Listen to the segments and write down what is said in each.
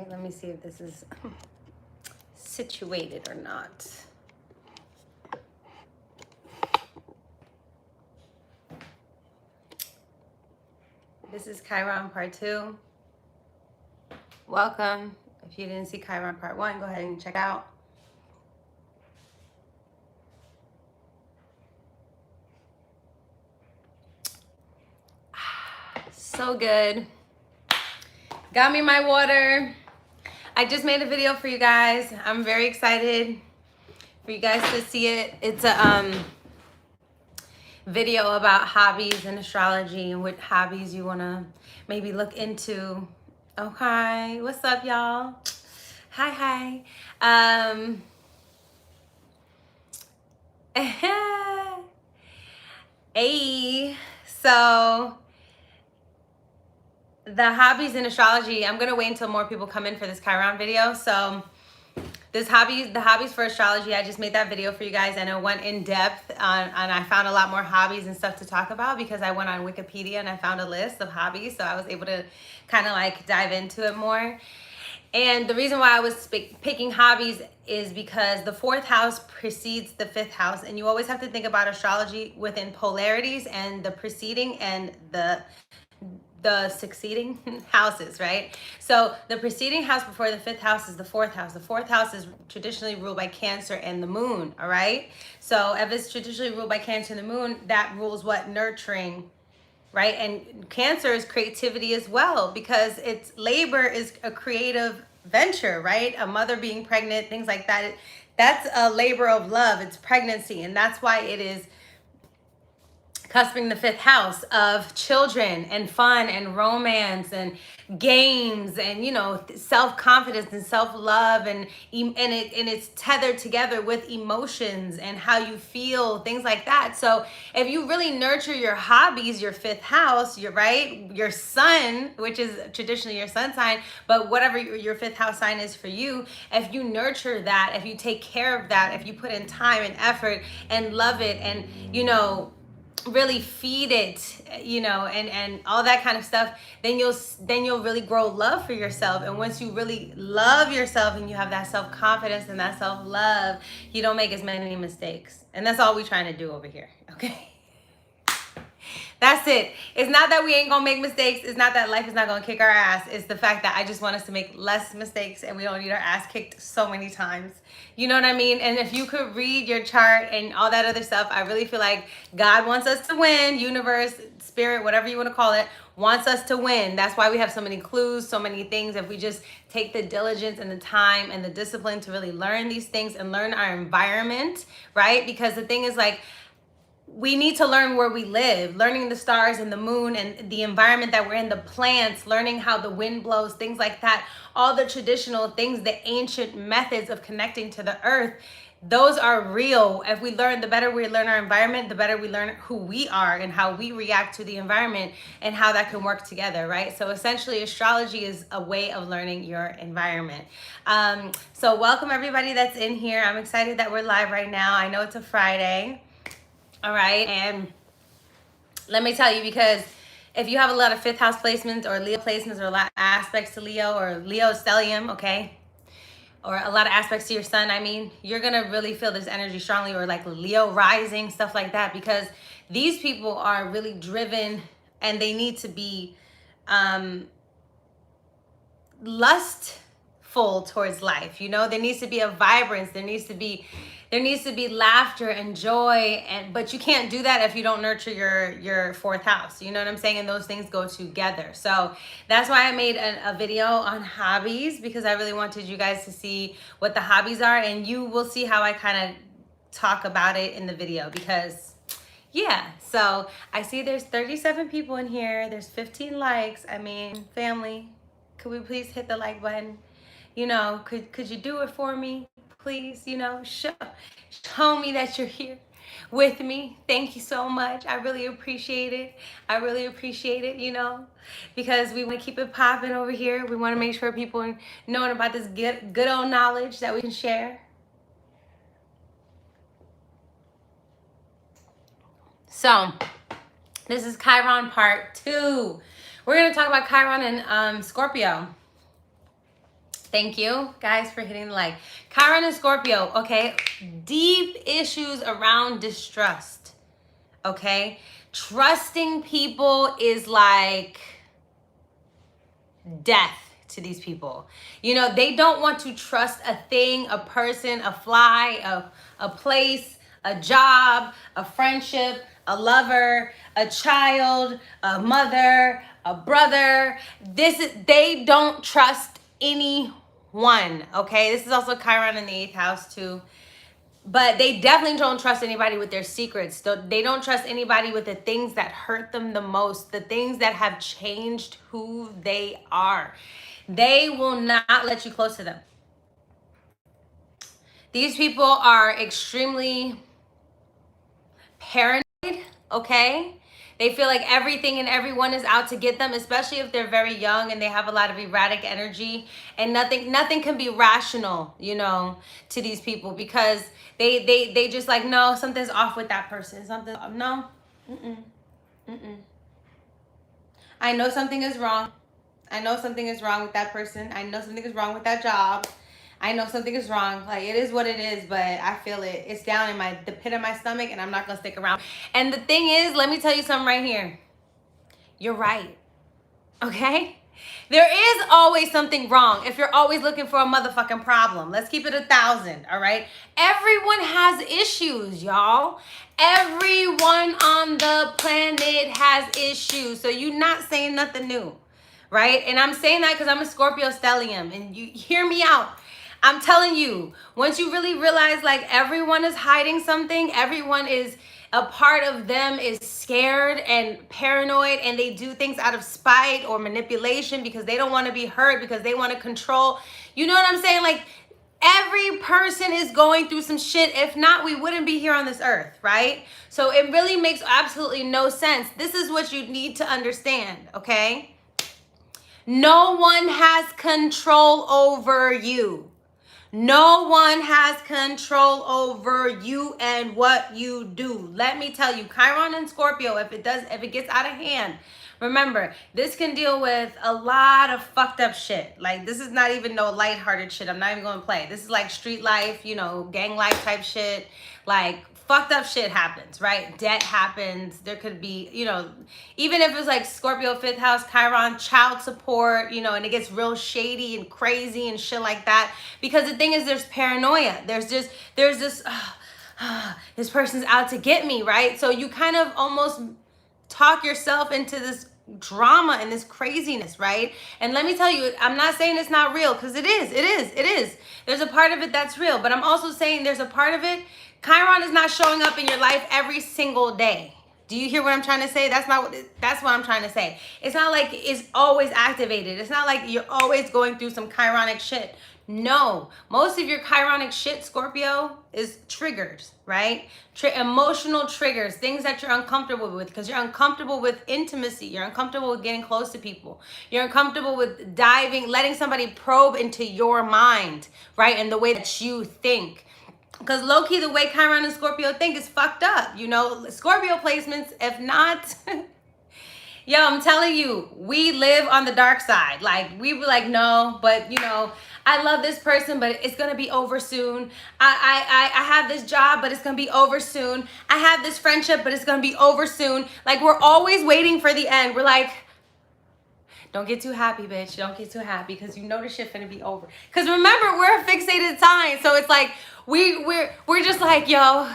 right, let me see if this is situated or not. This is Chiron Part 2. Welcome. If you didn't see Chiron Part 1, go ahead and check out. So good. Got me my water. I just made a video for you guys. I'm very excited for you guys to see it. It's a video about hobbies and astrology and what hobbies you want to maybe look into. Okay, what's up, y'all? Hi. Hey, so the hobbies in astrology, I'm gonna wait until more people come in for this Chiron video. So the hobbies for astrology, I just made that video for you guys and it went in depth and I found a lot more hobbies and stuff to talk about because I went on Wikipedia and I found a list of hobbies, so I was able to kind of like dive into it more. And the reason why I was picking hobbies is because the 4th house precedes the 5th house, and you always have to think about astrology within polarities and the preceding and the succeeding houses, right? So the preceding house before the 5th house is the 4th house. The 4th house is traditionally ruled by Cancer and the moon, all right? So if it's traditionally ruled by Cancer and the moon, that rules what? Nurturing, right? And Cancer is creativity as well because it's labor is a creative venture, right? A mother being pregnant, things like that. That's a labor of love. It's pregnancy. And that's why it is cusping the 5th house of children and fun and romance and games and, you know, self-confidence and self-love and it's tethered together with emotions and how you feel, things like that. So if you really nurture your hobbies, your 5th house, you're right, your sun, which is traditionally your sun sign, but whatever your 5th house sign is for you, if you nurture that, if you take care of that, if you put in time and effort and love it and, you know, really feed it, you know, and all that kind of stuff, then you'll really grow love for yourself. And once you really love yourself and you have that self-confidence and that self-love, you don't make as many mistakes. And that's all we're trying to do over here, okay? That's it. It's not that we ain't gonna make mistakes. It's not that life is not gonna kick our ass. It's the fact that I just want us to make less mistakes and we don't need our ass kicked so many times. You know what I mean? And if you could read your chart and all that other stuff, I really feel like God wants us to win. Universe, spirit, whatever you want to call it, wants us to win. That's why we have so many clues, so many things. If we just take the diligence and the time and the discipline to really learn these things and learn our environment, right? Because the thing is, like, we need to learn where we live, learning the stars and the moon and the environment that we're in, the plants, learning how the wind blows, things like that. All the traditional things, the ancient methods of connecting to the earth, those are real. If we learn, the better we learn our environment, the better we learn who we are and how we react to the environment and how that can work together, right? So essentially, astrology is a way of learning your environment. So welcome everybody that's in here. I'm excited that we're live right now. I know it's a Friday. All right, and let me tell you, because if you have a lot of 5th house placements or Leo placements or a lot of aspects to Leo or Leo stellium, okay, or a lot of aspects to your sun, I mean, you're gonna really feel this energy strongly, or like Leo rising, stuff like that, because these people are really driven and they need to be lustful towards life. You know, there needs to be a vibrance, there needs to be laughter and joy, but you can't do that if you don't nurture your 4th house. You know what I'm saying? And those things go together. So that's why I made a video on hobbies, because I really wanted you guys to see what the hobbies are, and you will see how I kind of talk about it in the video, because yeah. So I see there's 37 people in here. There's 15 likes. I mean, family, could we please hit the like button? You know, could you do it for me? Please, you know, show me that you're here with me. Thank you so much. I really appreciate it. I really appreciate it, you know, because we want to keep it popping over here. We want to make sure people are knowing about this good old knowledge that we can share. So this is Chiron Part 2. We're going to talk about Chiron and Scorpio. Thank you guys for hitting the like. Chiron and Scorpio, okay? Deep issues around distrust, okay? Trusting people is like death to these people. You know, they don't want to trust a thing, a person, a fly, a place, a job, a friendship, a lover, a child, a mother, a brother. They don't trust anyone, okay? This is also Chiron in the 8th house too. But they definitely don't trust anybody with their secrets. They don't trust anybody with the things that hurt them the most, the things that have changed who they are. They will not let you close to them. These people are extremely paranoid, okay? They feel like everything and everyone is out to get them, especially if they're very young and they have a lot of erratic energy, and nothing can be rational, you know, to these people, because they just like, no, something's off with that person. Something, no. I know something is wrong. I know something is wrong with that person. I know something is wrong with that job. I know something is wrong. Like, it is what it is, but I feel it. It's down in the pit of my stomach, and I'm not going to stick around. And the thing is, let me tell you something right here. You're right. Okay? There is always something wrong if you're always looking for a motherfucking problem. Let's keep it 1,000, all right? Everyone has issues, y'all. Everyone on the planet has issues. So you're not saying nothing new, right? And I'm saying that because I'm a Scorpio stellium, and you hear me out. I'm telling you, once you really realize, like, everyone is hiding something, everyone is, a part of them is scared and paranoid, and they do things out of spite or manipulation because they don't want to be hurt, because they want to control. You know what I'm saying? Like, every person is going through some shit. If not, we wouldn't be here on this earth, right? So it really makes absolutely no sense. This is what you need to understand, okay? No one has control over you. No one has control over you and what you do. Let me tell you, Chiron and Scorpio, if it gets out of hand, remember, this can deal with a lot of fucked up shit. Like, this is not even no lighthearted shit. I'm not even going to play. This is like street life, you know, gang life type shit. Like, fucked up shit happens, right? Debt happens. There could be, you know, even if it's like Scorpio 5th house, Chiron, child support, you know, and it gets real shady and crazy and shit like that. Because the thing is, there's paranoia. There's this, this person's out to get me, right? So you kind of almost talk yourself into this drama and this craziness, right? And let me tell you, I'm not saying it's not real, because it is. There's a part of it that's real, but I'm also saying there's a part of it, Chiron is not showing up in your life every single day. Do you hear what I'm trying to say? That's what I'm trying to say. It's not like it's always activated. It's not like you're always going through some Chironic shit. No, most of your Chironic shit, Scorpio, is triggers, right? Emotional triggers, things that you're uncomfortable with, because you're uncomfortable with intimacy. You're uncomfortable with getting close to people. You're uncomfortable with letting somebody probe into your mind, right? And the way that you think. Because low-key, the way Chiron and Scorpio think is fucked up. You know, Scorpio placements, if not... Yo, I'm telling you, we live on the dark side. Like, we were like, no, but, you know, I love this person, but it's going to be over soon. I have this job, but it's going to be over soon. I have this friendship, but it's going to be over soon. Like, we're always waiting for the end. We're like... Don't get too happy, bitch. Don't get too happy, because you know the shit finna be over. Because remember, we're a fixated sign. So it's like, we're just like, yo,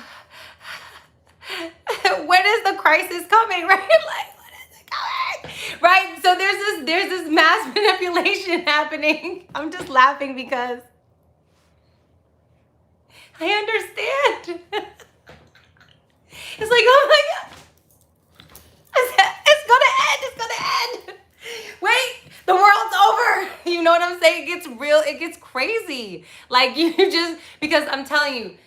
when is the crisis coming, right? Like, when is it coming? Right? So there's this mass manipulation happening. I'm just laughing because I understand. It's like, oh my God. It's gonna end. Wait, the world's over. You know what I'm saying? It gets real. It gets crazy. Like, you just, because I'm telling you,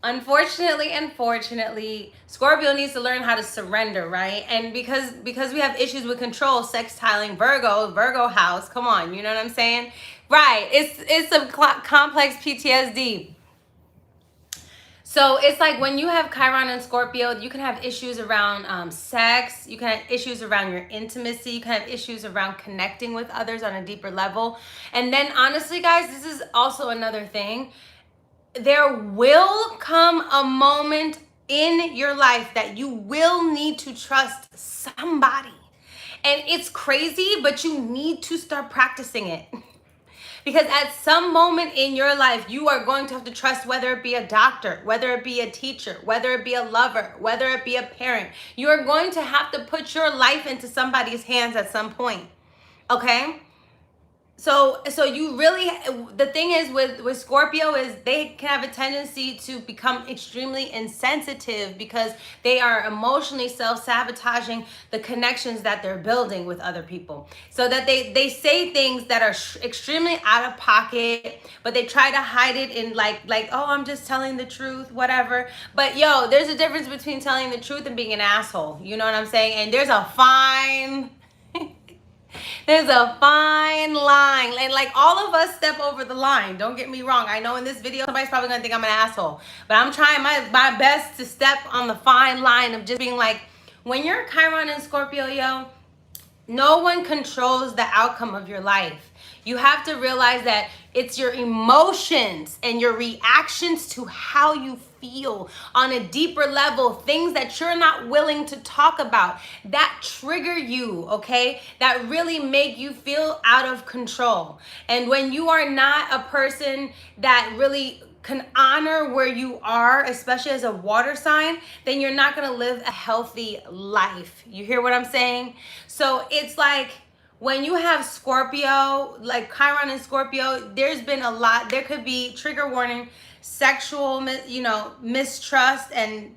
unfortunately, Scorpio needs to learn how to surrender, right? And because we have issues with control, sextiling Virgo house, come on, you know what I'm saying? Right, it's some complex PTSD. So it's like when you have Chiron and Scorpio, you can have issues around sex. You can have issues around your intimacy. You can have issues around connecting with others on a deeper level. And then honestly, guys, this is also another thing. There will come a moment in your life that you will need to trust somebody. And it's crazy, but you need to start practicing it. Because at some moment in your life, you are going to have to trust, whether it be a doctor, whether it be a teacher, whether it be a lover, whether it be a parent. You are going to have to put your life into somebody's hands at some point. Okay? So you really, the thing is with Scorpio is they can have a tendency to become extremely insensitive because they are emotionally self-sabotaging the connections that they're building with other people. So that they say things that are extremely out of pocket, but they try to hide it in like, oh, I'm just telling the truth, whatever. But yo, there's a difference between telling the truth and being an asshole. You know what I'm saying? And there's a fine line, and like all of us step over the line. Don't get me wrong. I know in this video somebody's probably gonna think I'm an asshole, but I'm trying my best to step on the fine line of just being like, when you're Chiron and Scorpio, yo, no one controls the outcome of your life. You have to realize that it's your emotions and your reactions to how you feel on a deeper level, things that you're not willing to talk about, that trigger you, okay? That really make you feel out of control. And when you are not a person that really can honor where you are, especially as a water sign, then you're not gonna live a healthy life. You hear what I'm saying? So it's like, when you have Scorpio, like Chiron and Scorpio, there's been a lot. There could be, trigger warning, sexual, mistrust and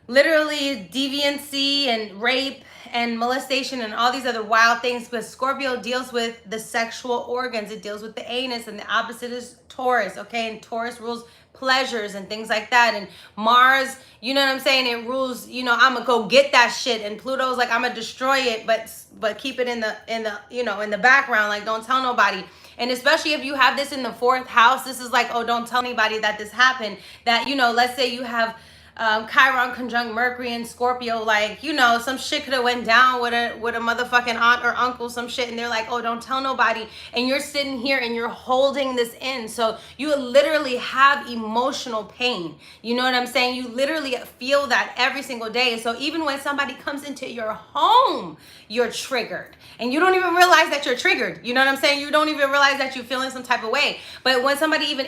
literally deviancy and rape and molestation and all these other wild things. But Scorpio deals with the sexual organs. It deals with the anus, and the opposite is Taurus, okay? And Taurus rules pleasures and things like that. And Mars, you know what I'm saying, it rules, I'm gonna go get that shit. And Pluto's like, I'm gonna destroy it, but keep it in the background, like don't tell nobody. And especially if you have this in the 4th house, this is like, oh, don't tell anybody that this happened. That, let's say you have Chiron conjunct Mercury and Scorpio, like, some shit could have went down with a motherfucking aunt or uncle, some shit, and they're like, oh, don't tell nobody. And you're sitting here and you're holding this in. So you literally have emotional pain. You know what I'm saying? You literally feel that every single day. So even when somebody comes into your home, you're triggered. And you don't even realize that you're triggered. You know what I'm saying? You don't even realize that you're feeling some type of way. But when somebody even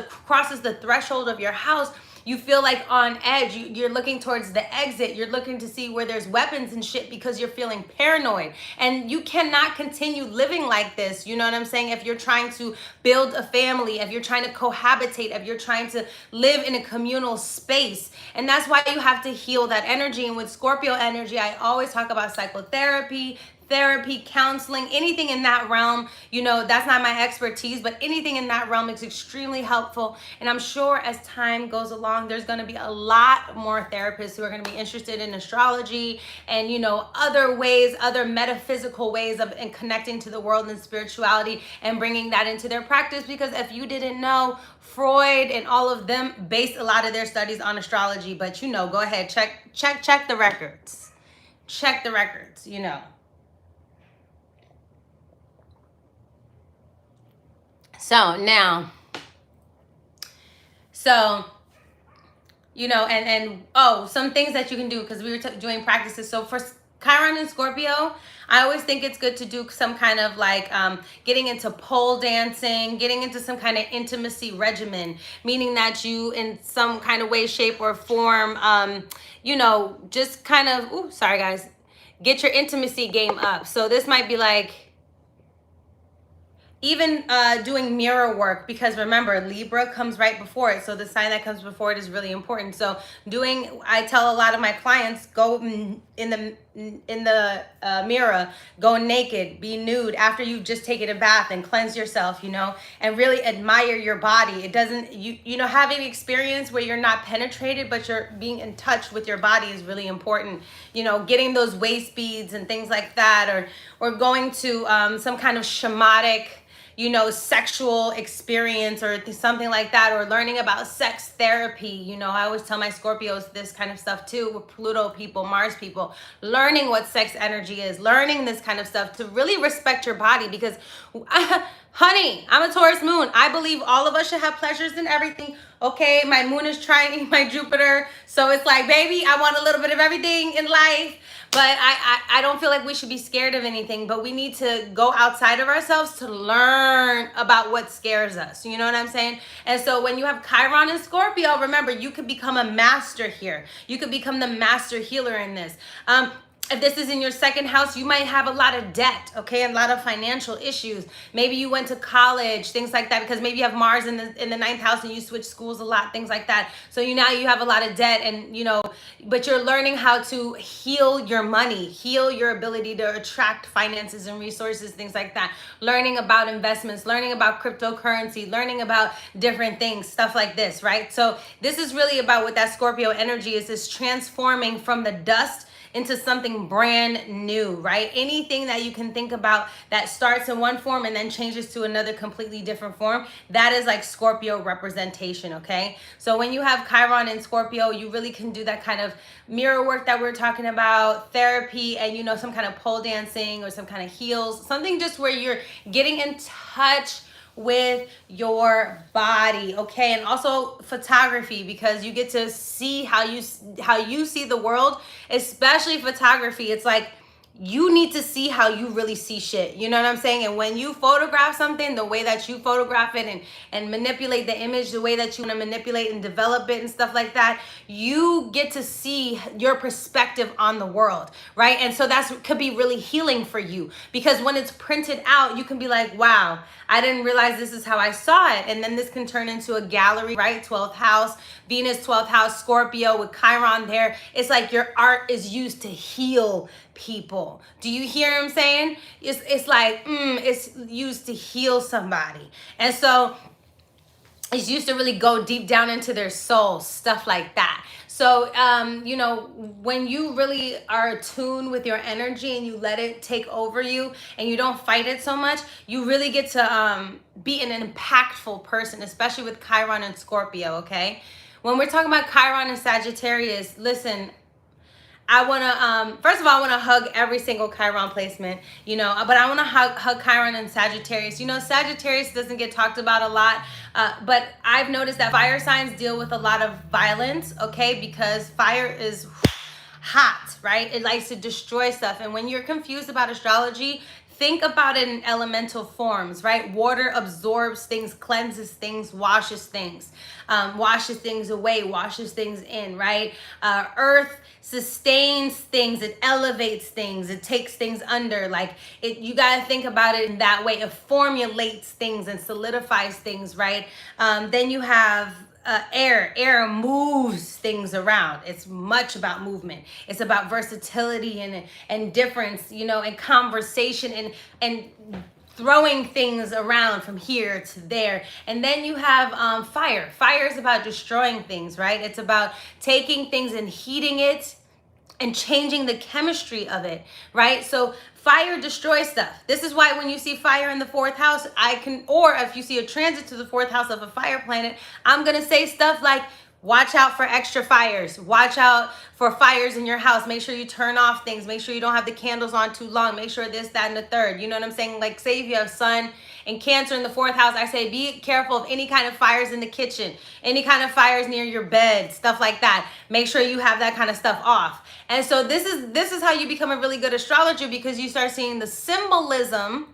crosses the threshold of your house, you feel like on edge. You're looking towards the exit. You're looking to see where there's weapons and shit because you're feeling paranoid. And you cannot continue living like this. You know what I'm saying? If you're trying to build a family, if you're trying to cohabitate, if you're trying to live in a communal space. And that's why you have to heal that energy. And with Scorpio energy, I always talk about psychotherapy, therapy, counseling, anything in that realm. That's not my expertise, but anything in that realm is extremely helpful. And I'm sure as time goes along, there's going to be a lot more therapists who are going to be interested in astrology and, other ways, other metaphysical ways of connecting to the world and spirituality and bringing that into their practice. Because if you didn't know, Freud and all of them based a lot of their studies on astrology. But, go ahead, check the records. Check the records, So now, some things that you can do, because we were doing practices. So for Chiron and Scorpio, I always think it's good to do some kind of like getting into pole dancing, getting into some kind of intimacy regimen, meaning that you in some kind of way, shape or form, just kind of, sorry guys, get your intimacy game up. So this might be like, even doing mirror work, because remember, Libra comes right before it. So the sign that comes before it is really important. So I tell a lot of my clients, go in the mirror, go naked, be nude after you've just taken a bath and cleanse yourself, and really admire your body. It doesn't, having experience where you're not penetrated, but you're being in touch with your body is really important. Getting those waist beads and things like that, or going to some kind of shamanic you know, sexual experience or something like that, or learning about sex therapy. You know, I always tell my Scorpios this kind of stuff too, with Pluto people, Mars people, learning what sex energy is, learning this kind of stuff to really respect your body. Because honey, I'm a Taurus moon. I believe all of us should have pleasures in everything. Okay, my moon is trining my Jupiter. So it's like, baby, I want a little bit of everything in life. But I don't feel like we should be scared of anything, but we need to go outside of ourselves to learn about what scares us. You know what I'm saying? And so when you have Chiron and Scorpio, remember, you could become a master here. You could become the master healer in this. If this is in your second house, you might have a lot of debt, okay? A lot of financial issues. Maybe you went to college, things like that, because maybe you have Mars in the ninth house and you switch schools a lot, things like that. So now you have a lot of debt, and, you know, but you're learning how to heal your money, heal your ability to attract finances and resources, things like that. Learning about investments, learning about cryptocurrency, learning about different things, stuff like this, right? So this is really about what that Scorpio energy is transforming from the dust into something brand new, right? Anything that you can think about that starts in one form and then changes to another completely different form, that is like Scorpio representation, okay? So when you have Chiron and Scorpio, you really can do that kind of mirror work that we're talking about, therapy, and, you know, some kind of pole dancing or some kind of heels, something just where you're getting in touch with your body, okay? And also photography, because you get to see how you see the world, especially photography. It's like you need to see how you really see shit. You know what I'm saying? And when you photograph something, the way that you photograph it and manipulate the image, the way that you want to manipulate and develop it and stuff like that, you get to see your perspective on the world, right? And so that could be really healing for you, because when it's printed out, you can be like, wow, I didn't realize this is how I saw it. And then this can turn into a gallery, right? 12th house, Venus, 12th house, Scorpio with Chiron there. It's like your art is used to heal people. Do you hear what I'm saying? It's like, it's used to heal somebody. And so it's used to really go deep down into their soul, stuff like that. So, you know, when you really are attuned with your energy and you let it take over you and you don't fight it so much, you really get to be an impactful person, especially with Chiron and Scorpio, okay? When we're talking about Chiron and Sagittarius, listen, I want to, first of all, I want to hug every single Chiron placement, you know, but I want to hug Chiron and Sagittarius. You know, Sagittarius doesn't get talked about a lot, but I've noticed that fire signs deal with a lot of violence, okay, because fire is hot, right? It likes to destroy stuff. And when you're confused about astrology, think about it in elemental forms, right? Water absorbs things, cleanses things, washes things away, washes things in, right? Earth sustains things, it elevates things, it takes things under. Like you got to think about it in that way. It formulates things and solidifies things, right? Then you have air moves things around. It's much about movement. It's about versatility and difference, you know, and conversation and throwing things around from here to there. And then you have fire. Fire is about destroying things, right? It's about taking things and heating it and changing the chemistry of it, right? So fire destroys stuff. This is why when you see fire in the fourth house, or if you see a transit to the fourth house of a fire planet, I'm gonna say stuff like, watch out for extra fires. Watch out for fires in your house. Make sure you turn off things. Make sure you don't have the candles on too long. Make sure this, that, and the third. You know what I'm saying? Like, say if you have Sun and Cancer in the fourth house, I say be careful of any kind of fires in the kitchen, any kind of fires near your bed, stuff like that. Make sure you have that kind of stuff off. And so this is how you become a really good astrologer, because you start seeing the symbolism.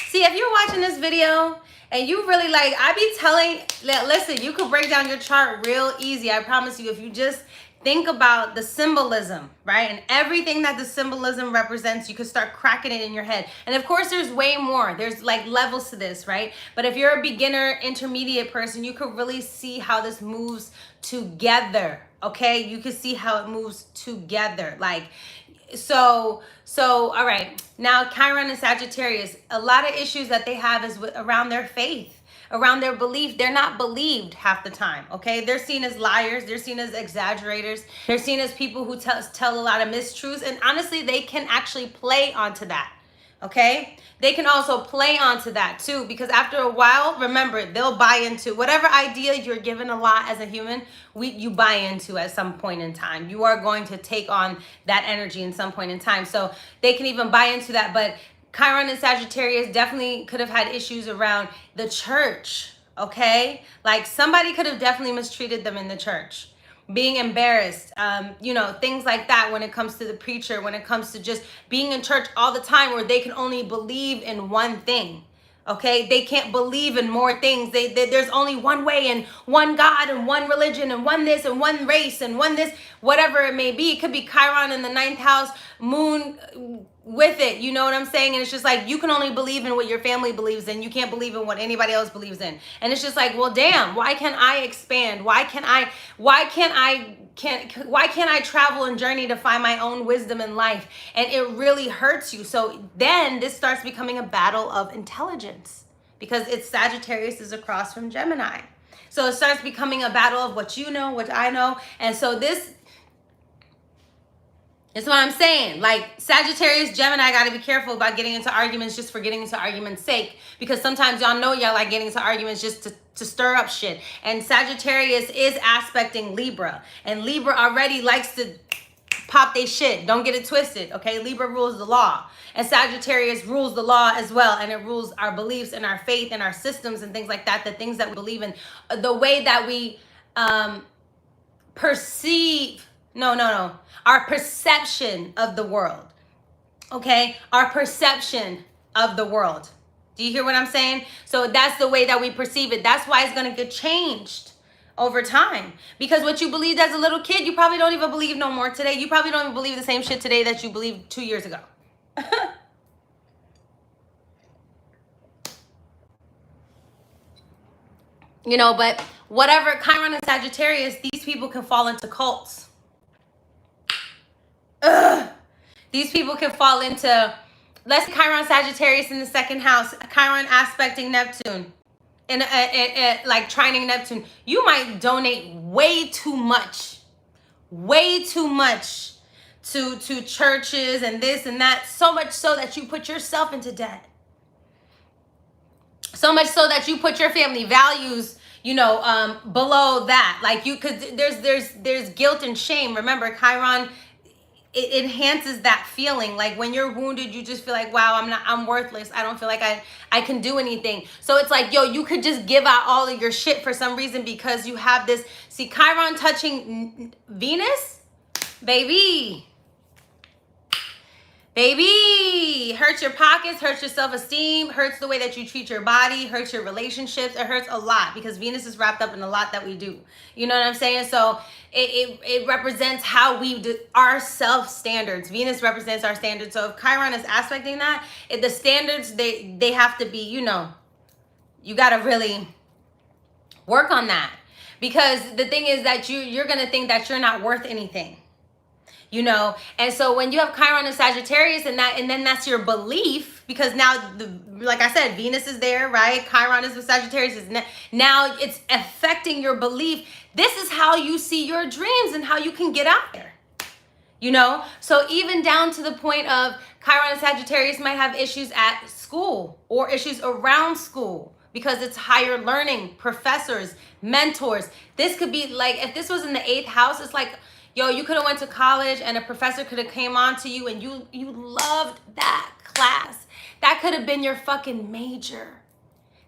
See, if you're watching this video and you really like, I be telling, listen, you could break down your chart real easy. I promise you, if you just think about the symbolism, right? And everything that the symbolism represents, you could start cracking it in your head. And of course, there's way more. There's like levels to this, right? But if you're a beginner, intermediate person, you could really see how this moves together, okay? You could see how it moves together. Like, so all right, now Chiron and Sagittarius, a lot of issues that they have is around their faith, around their belief. They're not believed half the time, okay? They're seen as liars, they're seen as exaggerators, they're seen as people who tell a lot of mistruths, and honestly, they can actually play onto that, Okay, they can also play onto that too, because after a while, remember, they'll buy into whatever idea you're given a lot as a human. You buy into at some point in time. You are going to take on that energy in some point in time. So they can even buy into that. But Chiron and Sagittarius definitely could have had issues around the church. Okay, like somebody could have definitely mistreated them in the church, being embarrassed, you know, things like that when it comes to the preacher, when it comes to just being in church all the time where they can only believe in one thing. Okay, they can't believe in more things. There's only one way and one God and one religion and one this and one race and one this, whatever it may be. It could be Chiron in the 9th house, moon with it. You know what I'm saying? And it's just like, you can only believe in what your family believes in. You can't believe in what anybody else believes in. And it's just like, well, damn, why can't I expand? Why can't I travel and journey to find my own wisdom in life? And it really hurts you. So then this starts becoming a battle of intelligence, because it's Sagittarius is across from Gemini. So it starts becoming a battle of what you know, what I know. And so this is what I'm saying. Like Sagittarius, Gemini, got to be careful about getting into arguments just for getting into argument's sake, because sometimes y'all know y'all like getting into arguments just to stir up shit. And Sagittarius is aspecting Libra, and Libra already likes to pop they shit. Don't get it twisted, okay? Libra rules the law, and Sagittarius rules the law as well, and it rules our beliefs and our faith and our systems and things like that, the things that we believe in, the way that we perceive, our perception of the world, okay? Our perception of the world. Do you hear what I'm saying? So that's the way that we perceive it. That's why it's going to get changed over time, because what you believed as a little kid, you probably don't even believe no more today. You probably don't even believe the same shit today that you believed 2 years ago. You know, but whatever, Chiron and Sagittarius, these people can fall into cults. Ugh. These people can fall into, let's say Chiron Sagittarius in the 2nd house, Chiron aspecting Neptune, and like trining Neptune. You might donate way too much to churches and this and that, so much so that you put yourself into debt. So much so that you put your family values, you know, below that. Like you could, there's guilt and shame. Remember, Chiron, it enhances that feeling. Like when you're wounded, you just feel like, wow, I'm worthless. I don't feel like I can do anything. So it's like, yo, you could just give out all of your shit for some reason because you have this. See, Chiron touching Venus, baby, hurts your pockets, hurts your self-esteem, hurts the way that you treat your body, hurts your relationships. It hurts a lot because Venus is wrapped up in a lot that we do. You know what I'm saying? So it represents how we do our self-standards. Venus represents our standards. So if Chiron is aspecting that, the standards, they have to be, you know, you got to really work on that, because the thing is that you're going to think that you're not worth anything. You know, and so when you have Chiron and Sagittarius and then that's your belief, because now, like I said, Venus is there, right? Chiron is with Sagittarius. Now it's affecting your belief. This is how you see your dreams and how you can get out there, you know? So even down to the point of Chiron and Sagittarius might have issues at school or issues around school, because it's higher learning, professors, mentors. This could be like, if this was in the 8th house, it's like, yo, you could have went to college and a professor could have came on to you and you loved that class. That could have been your fucking major.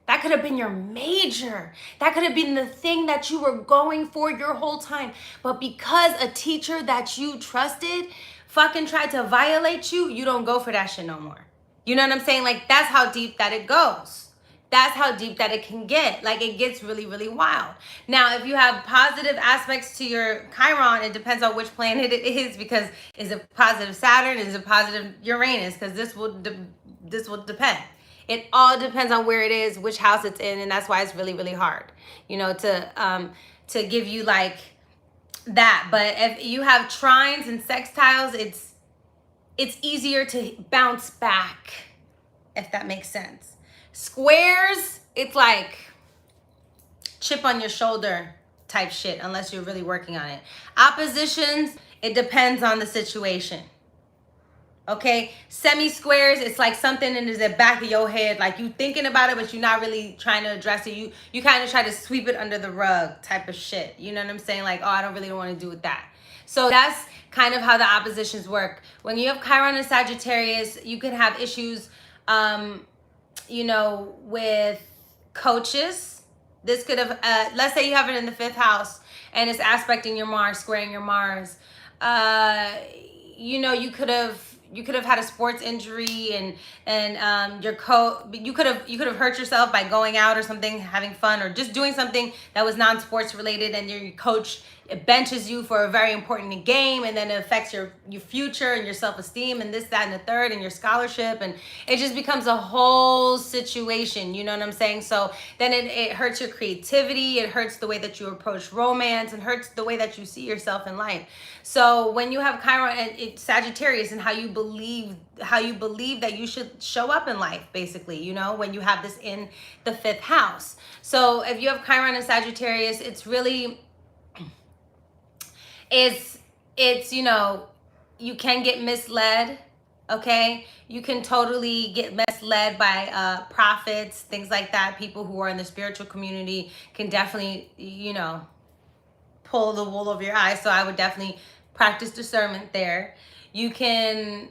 That could have been your major. That could have been the thing that you were going for your whole time. But because a teacher that you trusted fucking tried to violate you, you don't go for that shit no more. You know what I'm saying? Like, that's how deep that it goes. That's how deep that it can get. Like, it gets really, really wild. Now, if you have positive aspects to your Chiron, it depends on which planet it is, because is it positive Saturn? Is it positive Uranus? Because this will depend. It all depends on where it is, which house it's in, and that's why it's really, really hard, you know, to give you like that. But if you have trines and sextiles, it's easier to bounce back, if that makes sense. Squares, it's like chip on your shoulder type shit, unless you're really working on it. Oppositions, it depends on the situation. Okay, semi-squares, it's like something in the back of your head, like you thinking about it, but you're not really trying to address it. You kind of try to sweep it under the rug type of shit. You know what I'm saying? Like, oh, I don't really want to do with that. So that's kind of how the oppositions work. When you have Chiron and Sagittarius, you can have issues, you know, with coaches. This could have, let's say you have it in the 5th house and it's aspecting your Mars, squaring your Mars. You know, you could have had a sports injury and you could have hurt yourself by going out or something, having fun, or just doing something that was non-sports related, and your coach benches you for a very important game, and then it affects your future and your self-esteem and this, that, and the third, and your scholarship, and it just becomes a whole situation. You know what I'm saying? So then it hurts your creativity, it hurts the way that you approach romance, and hurts the way that you see yourself in life. So when you have Chiron and Sagittarius, and how you believe that you should show up in life, basically, you know, when you have this in the 5th house. So if you have Chiron and Sagittarius, it's really, it's you know, you can get misled. Okay, you can totally get misled by prophets, things like that. People who are in the spiritual community can definitely, you know, pull the wool over your eyes. So I would definitely practice discernment there. You can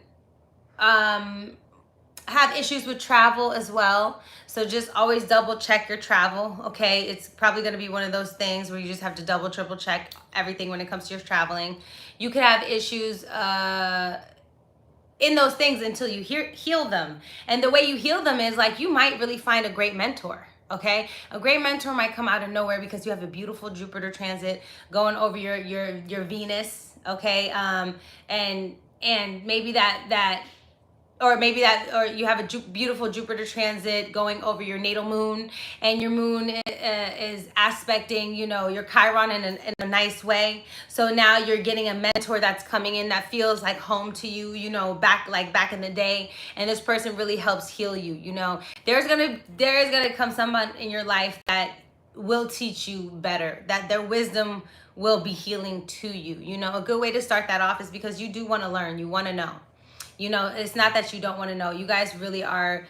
have issues with travel as well. So just always double check your travel, okay? It's probably gonna be one of those things where you just have to double, triple check everything when it comes to your traveling. You could have issues in those things until you heal them. And the way you heal them is, like, you might really find a great mentor. Okay, a great mentor might come out of nowhere because you have a beautiful Jupiter transit going over your Venus. Okay, and maybe or you have a beautiful Jupiter transit going over your natal moon, and your moon is aspecting, you know, your Chiron in a nice way. So now you're getting a mentor that's coming in that feels like home to you, you know, back in the day, and this person really helps heal you. You know, there is gonna come someone in your life that will teach you better, that their wisdom will be healing to you. You know, a good way to start that off is because you do want to learn, you want to know. You know, it's not that you don't want to know. You guys really are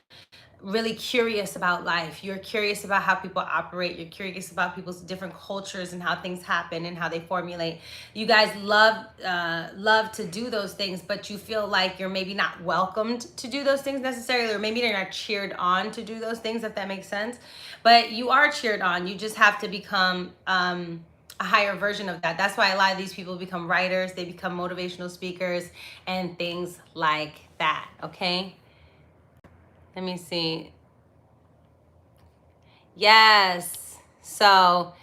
really curious about life. You're curious about how people operate. You're curious about people's different cultures and how things happen and how they formulate. You guys love to do those things, but you feel like you're maybe not welcomed to do those things necessarily, or maybe you're not cheered on to do those things, if that makes sense. But you are cheered on. You just have to become a higher version of that. That's why a lot of these people become writers, they become motivational speakers and things like that. Okay, let me see. Yes, so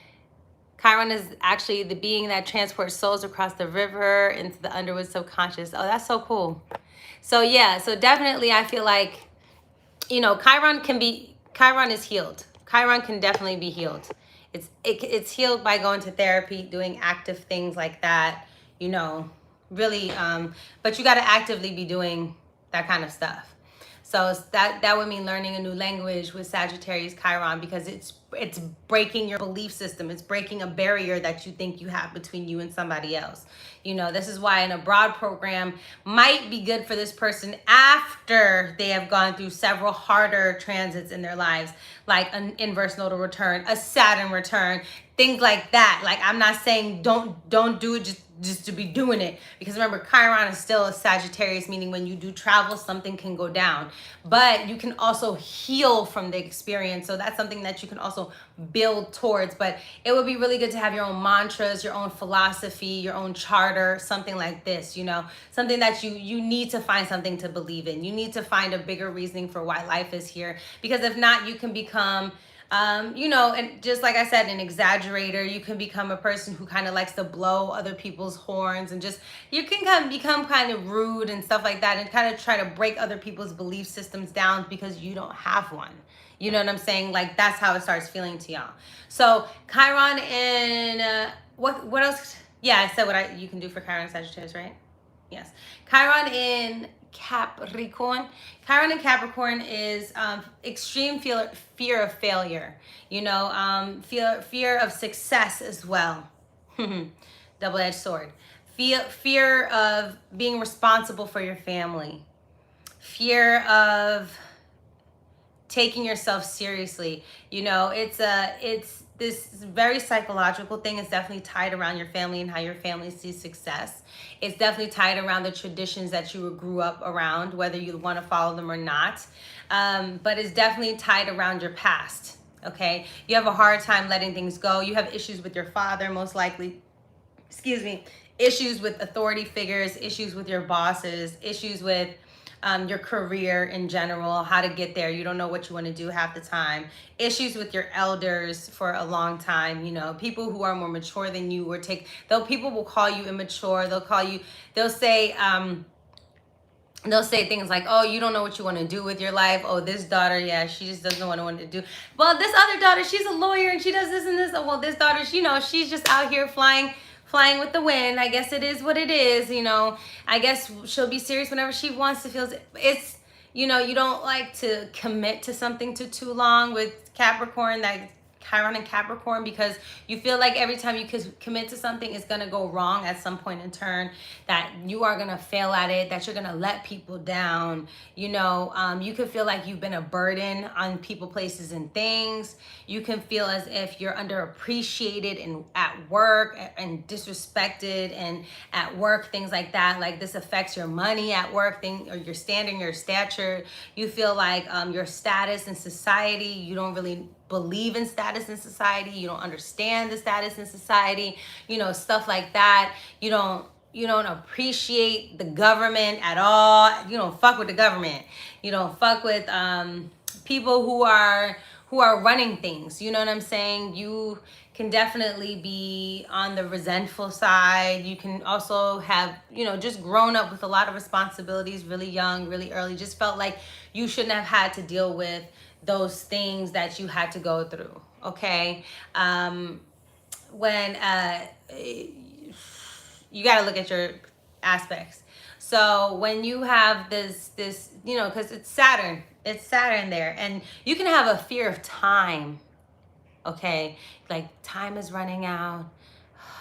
Chiron is actually the being that transports souls across the river into the underwood subconscious. Oh, that's so cool. So yeah, so definitely I feel like, you know, Chiron is healed. Chiron can definitely be healed. It's healed by going to therapy, doing active things like that, you know, really, but you got to actively be doing that kind of stuff. So that would mean learning a new language with Sagittarius Chiron, because it's breaking your belief system. It's breaking a barrier that you think you have between you and somebody else. You know, this is why an abroad program might be good for this person after they have gone through several harder transits in their lives, like an inverse nodal return, a Saturn return, things like that. Like, I'm not saying don't do it just to be doing it, because remember, Chiron is still a Sagittarius, meaning when you do travel, something can go down, but you can also heal from the experience. So that's something that you can also build towards. But it would be really good to have your own mantras, your own philosophy, your own charter, something like this, you know, something that you need to find something to believe in. You need to find a bigger reasoning for why life is here, because if not, you can become you know, and just like I said, an exaggerator. You can become a person who kind of likes to blow other people's horns, and just, you can become kind of rude and stuff like that, and kind of try to break other people's belief systems down because you don't have one. You know what I'm saying? Like, that's how it starts feeling to y'all. So Chiron and what else? Yeah, I said what you can do for Chiron and Sagittarius, right? Yes. Chiron in Capricorn. Chiron in Capricorn is extreme fear of failure. You know, fear of success as well. Double-edged sword. Fear of being responsible for your family. fear of taking yourself seriously. You know, it's this very psychological thing. It's definitely tied around your family and how your family sees success. It's definitely tied around the traditions that you grew up around, whether you want to follow them or not. But it's definitely tied around your past. Okay, you have a hard time letting things go. You have issues with your father, most likely. Excuse me. Issues with authority figures, issues with your bosses, issues with your career in general, how to get there. You don't know what you want to do half the time. Issues with your elders for a long time. You know, people who are more mature than you, or people will call you immature. They'll say things like, oh, you don't know what you want to do with your life. Oh, this daughter, yeah, she just doesn't know what I want to do. Well, this other daughter, she's a lawyer and she does this and this. Oh, well, this daughter, she's just out here flying with the wind. I guess it is what it is. You know, I guess she'll be serious whenever she wants to feel. It's, you know, you don't like to commit to something too long with Capricorn, that Chiron and Capricorn, because you feel like every time you commit to something, it's going to go wrong at some point in turn, that you are going to fail at it, that you're going to let people down. You know, you can feel like you've been a burden on people, places, and things. You can feel as if you're underappreciated at work and disrespected and at work, things like that. Like this affects your money at work, or your standing, your stature. You feel like your status in society, you don't really believe in status in society. You don't understand the status in society, you know, stuff like that. You don't appreciate the government at all. You don't fuck with the government. You don't fuck with people who are running things. You know what I'm saying? You can definitely be on the resentful side. You can also have, you know, just grown up with a lot of responsibilities really young, really early. Just felt like you shouldn't have had to deal with those things that you had to go through. Okay. When you got to look at your aspects. So when you have this, you know, because it's Saturn there, and you can have a fear of time. Okay. Like time is running out.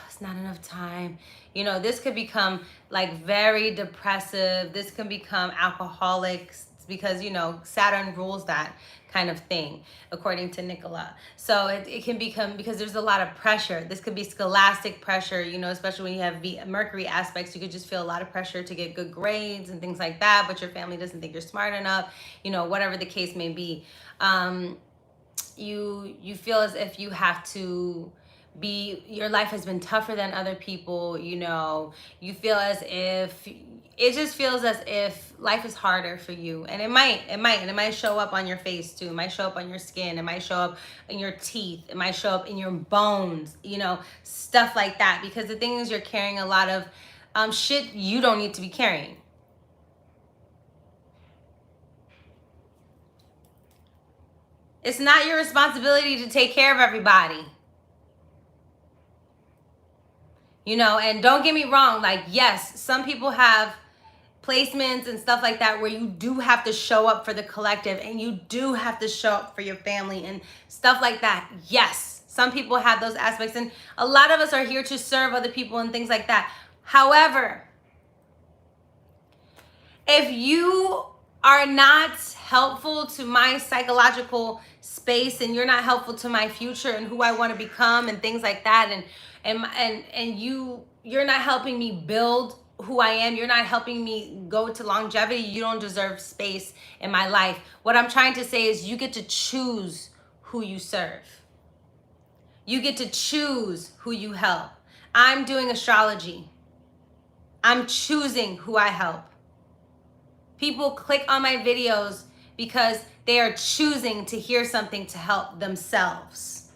It's not enough time. You know, this could become like very depressive. This can become alcoholics, because, you know, Saturn rules that kind of thing, according to Nicola. So it can become, because there's a lot of pressure. This could be scholastic pressure, you know, especially when you have Mercury aspects. You could just feel a lot of pressure to get good grades and things like that, but your family doesn't think you're smart enough, you know, whatever the case may be. You feel as if you have to your life has been tougher than other people. You know, you feel as if it just feels as if life is harder for you, and it might show up on your face too. It might show up on your skin. It might show up in your teeth. It might show up in your bones, you know, stuff like that. Because the thing is, you're carrying a lot of shit you don't need to be carrying. It's not your responsibility to take care of everybody. You know, and don't get me wrong, like, yes, some people have placements and stuff like that where you do have to show up for the collective, and you do have to show up for your family and stuff like that. Yes, some people have those aspects, and a lot of us are here to serve other people and things like that. However, if you are not helpful to my psychological space, and you're not helpful to my future and who I want to become and things like that, and you're not helping me build who I am, you're not helping me go to longevity, you don't deserve space in my life. What I'm trying to say is, you get to choose who you serve. You get to choose who you help. I'm doing astrology. I'm choosing who I help. People click on my videos because they are choosing to hear something to help themselves.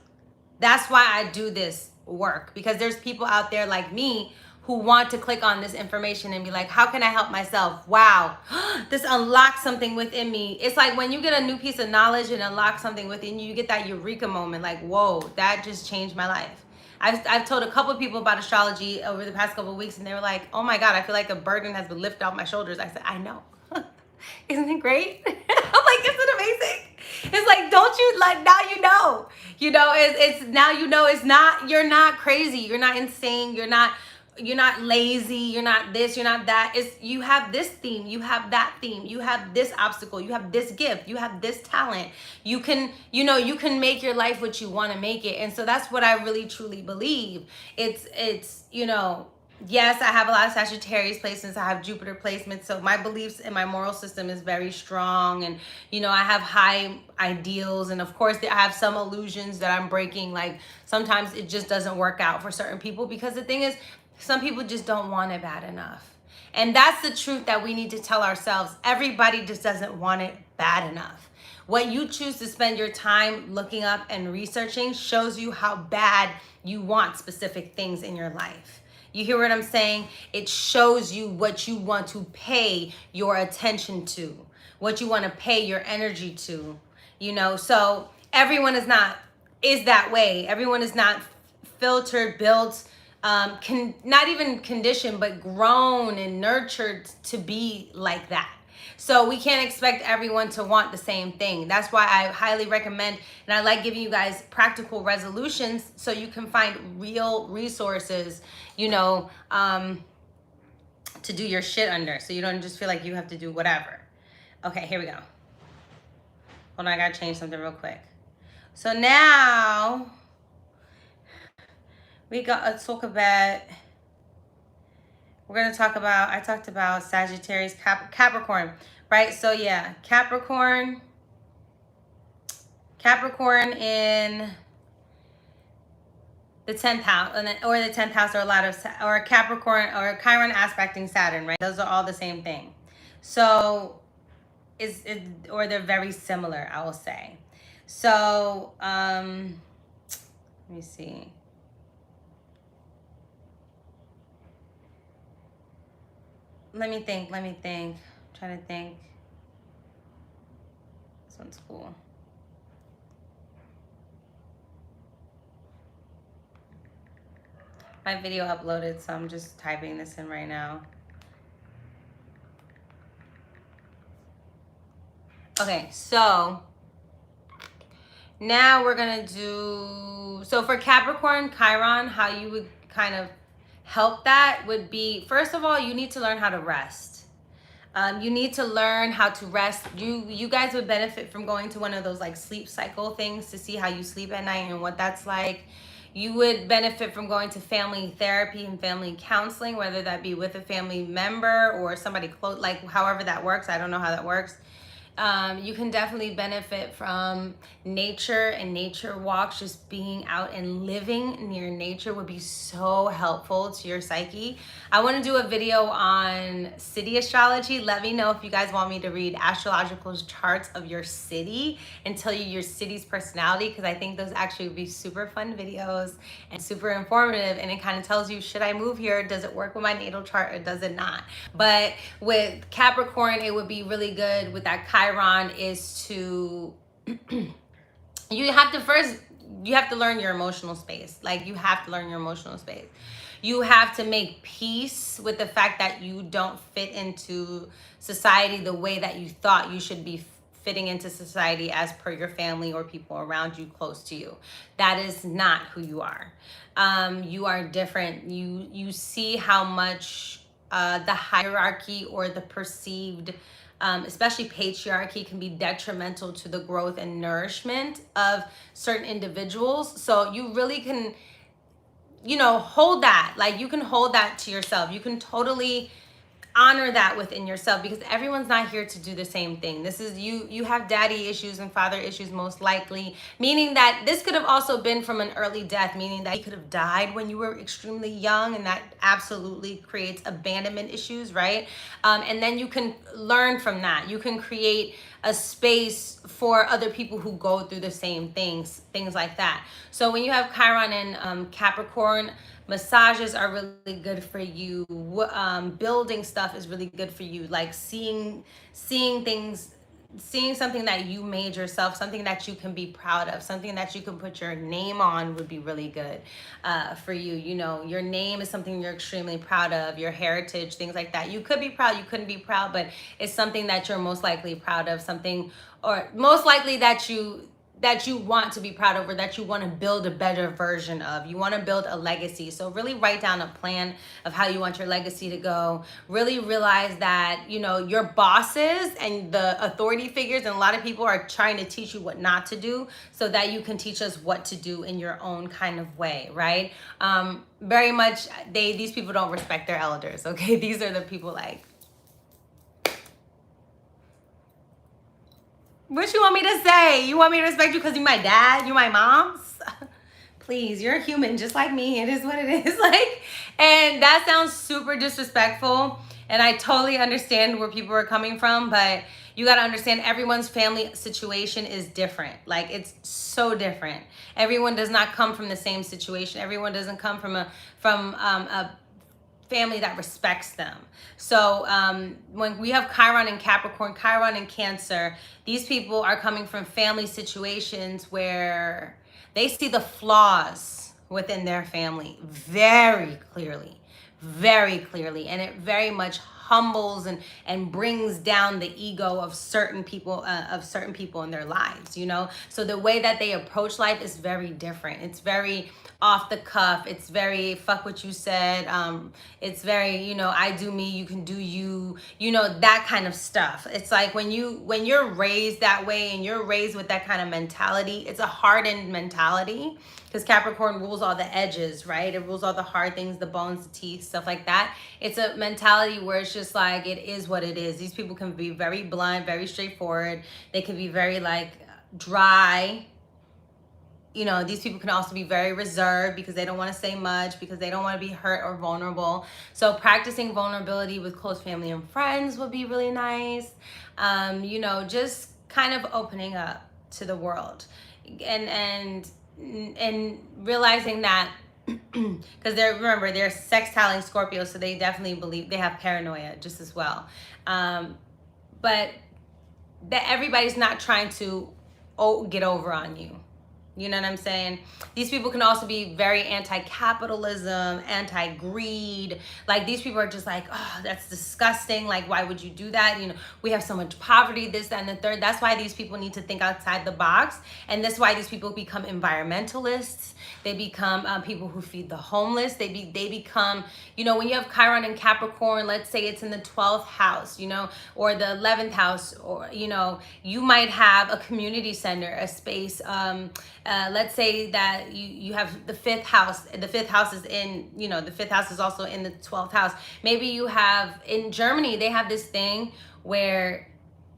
That's why I do this work, because there's people out there like me who want to click on this information and be like, how can I help myself? Wow, this unlocks something within me. It's like when you get a new piece of knowledge and unlock something within you, you get that eureka moment, like, whoa, that just changed my life. I've told a couple of people about astrology over the past couple of weeks, and they were like, oh my God, I feel like a burden has been lifted off my shoulders. I said, I know. Isn't it great? I'm like, isn't it amazing? It's like, don't you, like, now you know, it's now, you know, it's not, you're not crazy. You're not insane. You're not, lazy, you're not this, you're not that. It's, you have this theme, you have that theme, you have this obstacle, you have this gift, you have this talent. You can, you can make your life what you want to make it. And so that's what I really truly believe. It's yes, I have a lot of Sagittarius placements, I have Jupiter placements, so my beliefs and my moral system is very strong, and I have high ideals, and of course I have some illusions that I'm breaking. Like sometimes it just doesn't work out for certain people, because the thing is, some people just don't want it bad enough. And that's the truth that we need to tell ourselves. Everybody just doesn't want it bad enough. What you choose to spend your time looking up and researching shows you how bad you want specific things in your life. You hear what I'm saying? It shows you what you want to pay your attention to, what you want to pay your energy to, So everyone is that way. Everyone is not filtered, built, not even conditioned, but grown and nurtured to be like that. So we can't expect everyone to want the same thing. That's why I highly recommend, and I like giving you guys practical resolutions so you can find real resources, to do your shit under, so you don't just feel like you have to do whatever. Okay, here we go. Hold on, I gotta change something real quick. So now we got, let's talk about, I talked about Sagittarius, Capricorn, right? So yeah, Capricorn in the 10th house, or the 10th house, or Capricorn, or Chiron aspecting Saturn, right? Those are all the same thing. So or they're very similar, I will say. So let me see. Let me think. I'm trying to think. This one's cool. My video uploaded, so I'm just typing this in right now. Okay, so now we're gonna do, so for Capricorn, Chiron, how you would kind of help that would be, first of all, you need to learn how to rest. You need to learn how to rest. You guys would benefit from going to one of those like sleep cycle things to see how you sleep at night and what that's like. You would benefit from going to family therapy and family counseling, whether that be with a family member or somebody close, like however that works. I don't know how that works. You can definitely benefit from nature and nature walks. Just being out and living near nature would be so helpful to your psyche. I want to do a video on city astrology. Let me know if you guys want me to read astrological charts of your city and tell you your city's personality, because I think those actually would be super fun videos and super informative, and it kind of tells you, should I move here? Does it work with my natal chart or does it not? But with Capricorn, it would be really good with that Chiron is to you have to learn your emotional space. Like, you have to learn your emotional space. You have to make peace with the fact that you don't fit into society the way that you thought you should be fitting into society as per your family or people around you close to you. That is not who you are. You are different. You see how much the hierarchy or the perceived especially patriarchy can be detrimental to the growth and nourishment of certain individuals. So you really can, hold that. Like, you can hold that to yourself. You can totally honor that within yourself, because everyone's not here to do the same thing. This is you have daddy issues and father issues, most likely, meaning that this could have also been from an early death, meaning that you could have died when you were extremely young, and that absolutely creates abandonment issues, right? And then you can learn from that. You can create a space for other people who go through the same things like that. So when you have Chiron and Capricorn, massages are really good for you. Building stuff is really good for you. Like seeing things, seeing something that you made yourself, something that you can be proud of, something that you can put your name on would be really good for you. Your name is something you're extremely proud of, your heritage, things like that. You could be proud, you couldn't be proud, but it's something that you're most likely proud of, something, or most likely that you that you want to be proud of, or that you want to build a better version of. You want to build a legacy. So really write down a plan of how you want your legacy to go. Really realize that, you know, your bosses and the authority figures and a lot of people are trying to teach you what not to do so that you can teach us what to do in your own kind of way, right? Very much, these people don't respect their elders, okay? These are the people like, what you want me to say? You want me to respect you because you're my dad? You my mom's? Please, you're a human just like me. It is what it is. Like, and that sounds super disrespectful. And I totally understand where people are coming from, but you got to understand everyone's family situation is different. Like, it's so different. Everyone does not come from the same situation. Everyone doesn't come from a family that respects them. So when we have Chiron and Capricorn, Chiron and Cancer, these people are coming from family situations where they see the flaws within their family very clearly, and it very much humbles and brings down the ego of certain people in their lives, you know. So the way that they approach life is very different. It's very off the cuff. It's very fuck what you said. It's very, you know, I do me, you can do you, you know, that kind of stuff. It's like when you're raised that way and you're raised with that kind of mentality, it's a hardened mentality. Because Capricorn rules all the edges, right? It rules all the hard things, the bones, the teeth, stuff like that. It's a mentality where it's just like, it is what it is. These people can be very blunt, very straightforward. They can be very like dry. You know, these people can also be very reserved because they don't want to say much, because they don't want to be hurt or vulnerable. So practicing vulnerability with close family and friends would be really nice. You know, just kind of opening up to the world and realizing that because they're sextiling Scorpio, so they definitely believe they have paranoia just as well. But that everybody's not trying to get over on you. You know what I'm saying? These people can also be very anti-capitalism, anti-greed. Like, these people are just like, oh, that's disgusting. Like, why would you do that? You know, we have so much poverty, this, that, and the third. That's why these people need to think outside the box. And that's why these people become environmentalists. They become people who feed the homeless. They become, you know, when you have Chiron and Capricorn, let's say it's in the 12th house, you know, or the 11th house, or, you know, you might have a community center, a space, let's say that you have the 5th house. The 5th house is in, you know, the 5th house is also in the 12th house. Maybe you have, in Germany, they have this thing where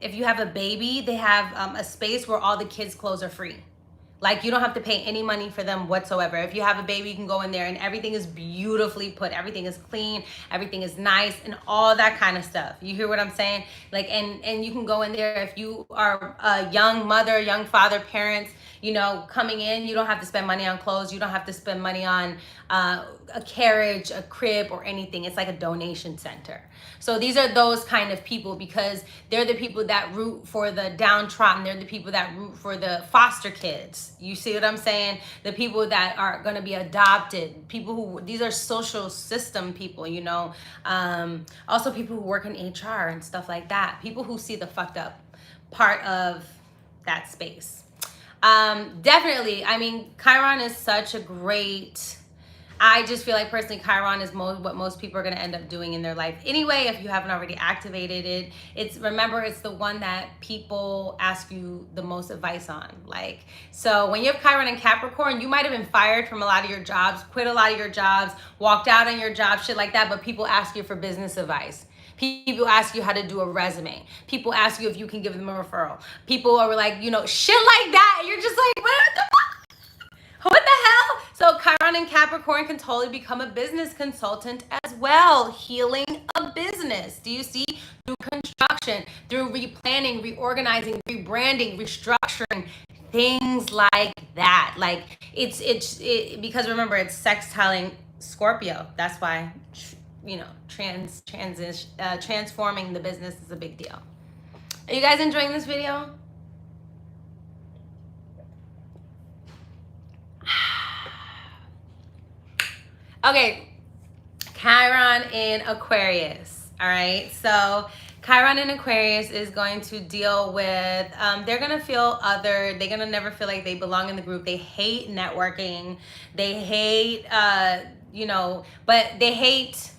if you have a baby, they have a space where all the kids' clothes are free. Like, you don't have to pay any money for them whatsoever. If you have a baby, you can go in there and everything is beautifully put. Everything is clean. Everything is nice and all that kind of stuff. You hear what I'm saying? Like, and you can go in there if you are a young mother, young father, parents, you know, coming in, you don't have to spend money on clothes. You don't have to spend money on a carriage, a crib, or anything. It's like a donation center. So these are those kind of people, because they're the people that root for the downtrodden. They're the people that root for the foster kids. You see what I'm saying? The people that are going to be adopted. People who, these are social system people, you know. Also people who work in HR and stuff like that. People who see the fucked up part of that space. Definitely, I mean, Chiron is such a great, I just feel like personally Chiron is what most people are going to end up doing in their life anyway, if you haven't already activated it. Remember, it's the one that people ask you the most advice on. Like, so when you have Chiron and Capricorn, you might have been fired from a lot of your jobs, quit a lot of your jobs, walked out on your job, shit like that, but people ask you for business advice. People ask you how to do a resume. People ask you if you can give them a referral. People are like, you know, shit like that. And you're just like, what the fuck? What the hell? So Chiron and Capricorn can totally become a business consultant as well, healing a business. Do you see? Through construction, through replanning, reorganizing, rebranding, restructuring, things like that. Like, it's because remember, it's sextiling Scorpio. That's why, you know, transforming the business is a big deal. Are you guys enjoying this video? Okay, Chiron in Aquarius. All right, so Chiron and Aquarius is going to deal with, they're going to feel other. They're going to never feel like they belong in the group. They hate networking. They hate, but they hate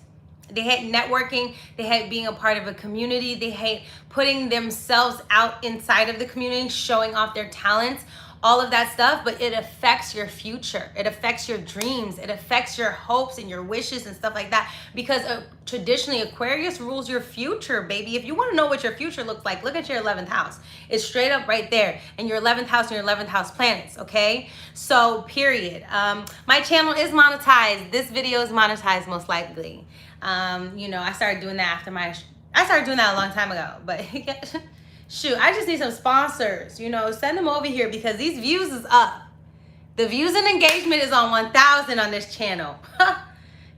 networking. They hate being a part of a community. They hate putting themselves out inside of the community, showing off their talents, all of that stuff. But it affects your future. It affects your dreams. It affects your hopes and your wishes and stuff like that. Because traditionally, Aquarius rules your future, baby. If you want to know what your future looks like, look at your 11th house. It's straight up right there. And your 11th house and your 11th house planets, okay? So, period. My channel is monetized. This video is monetized most likely. I started doing that I started doing that a long time ago, but shoot, I just need some sponsors, send them over here because these views is up. The views and engagement is on 1,000 on this channel.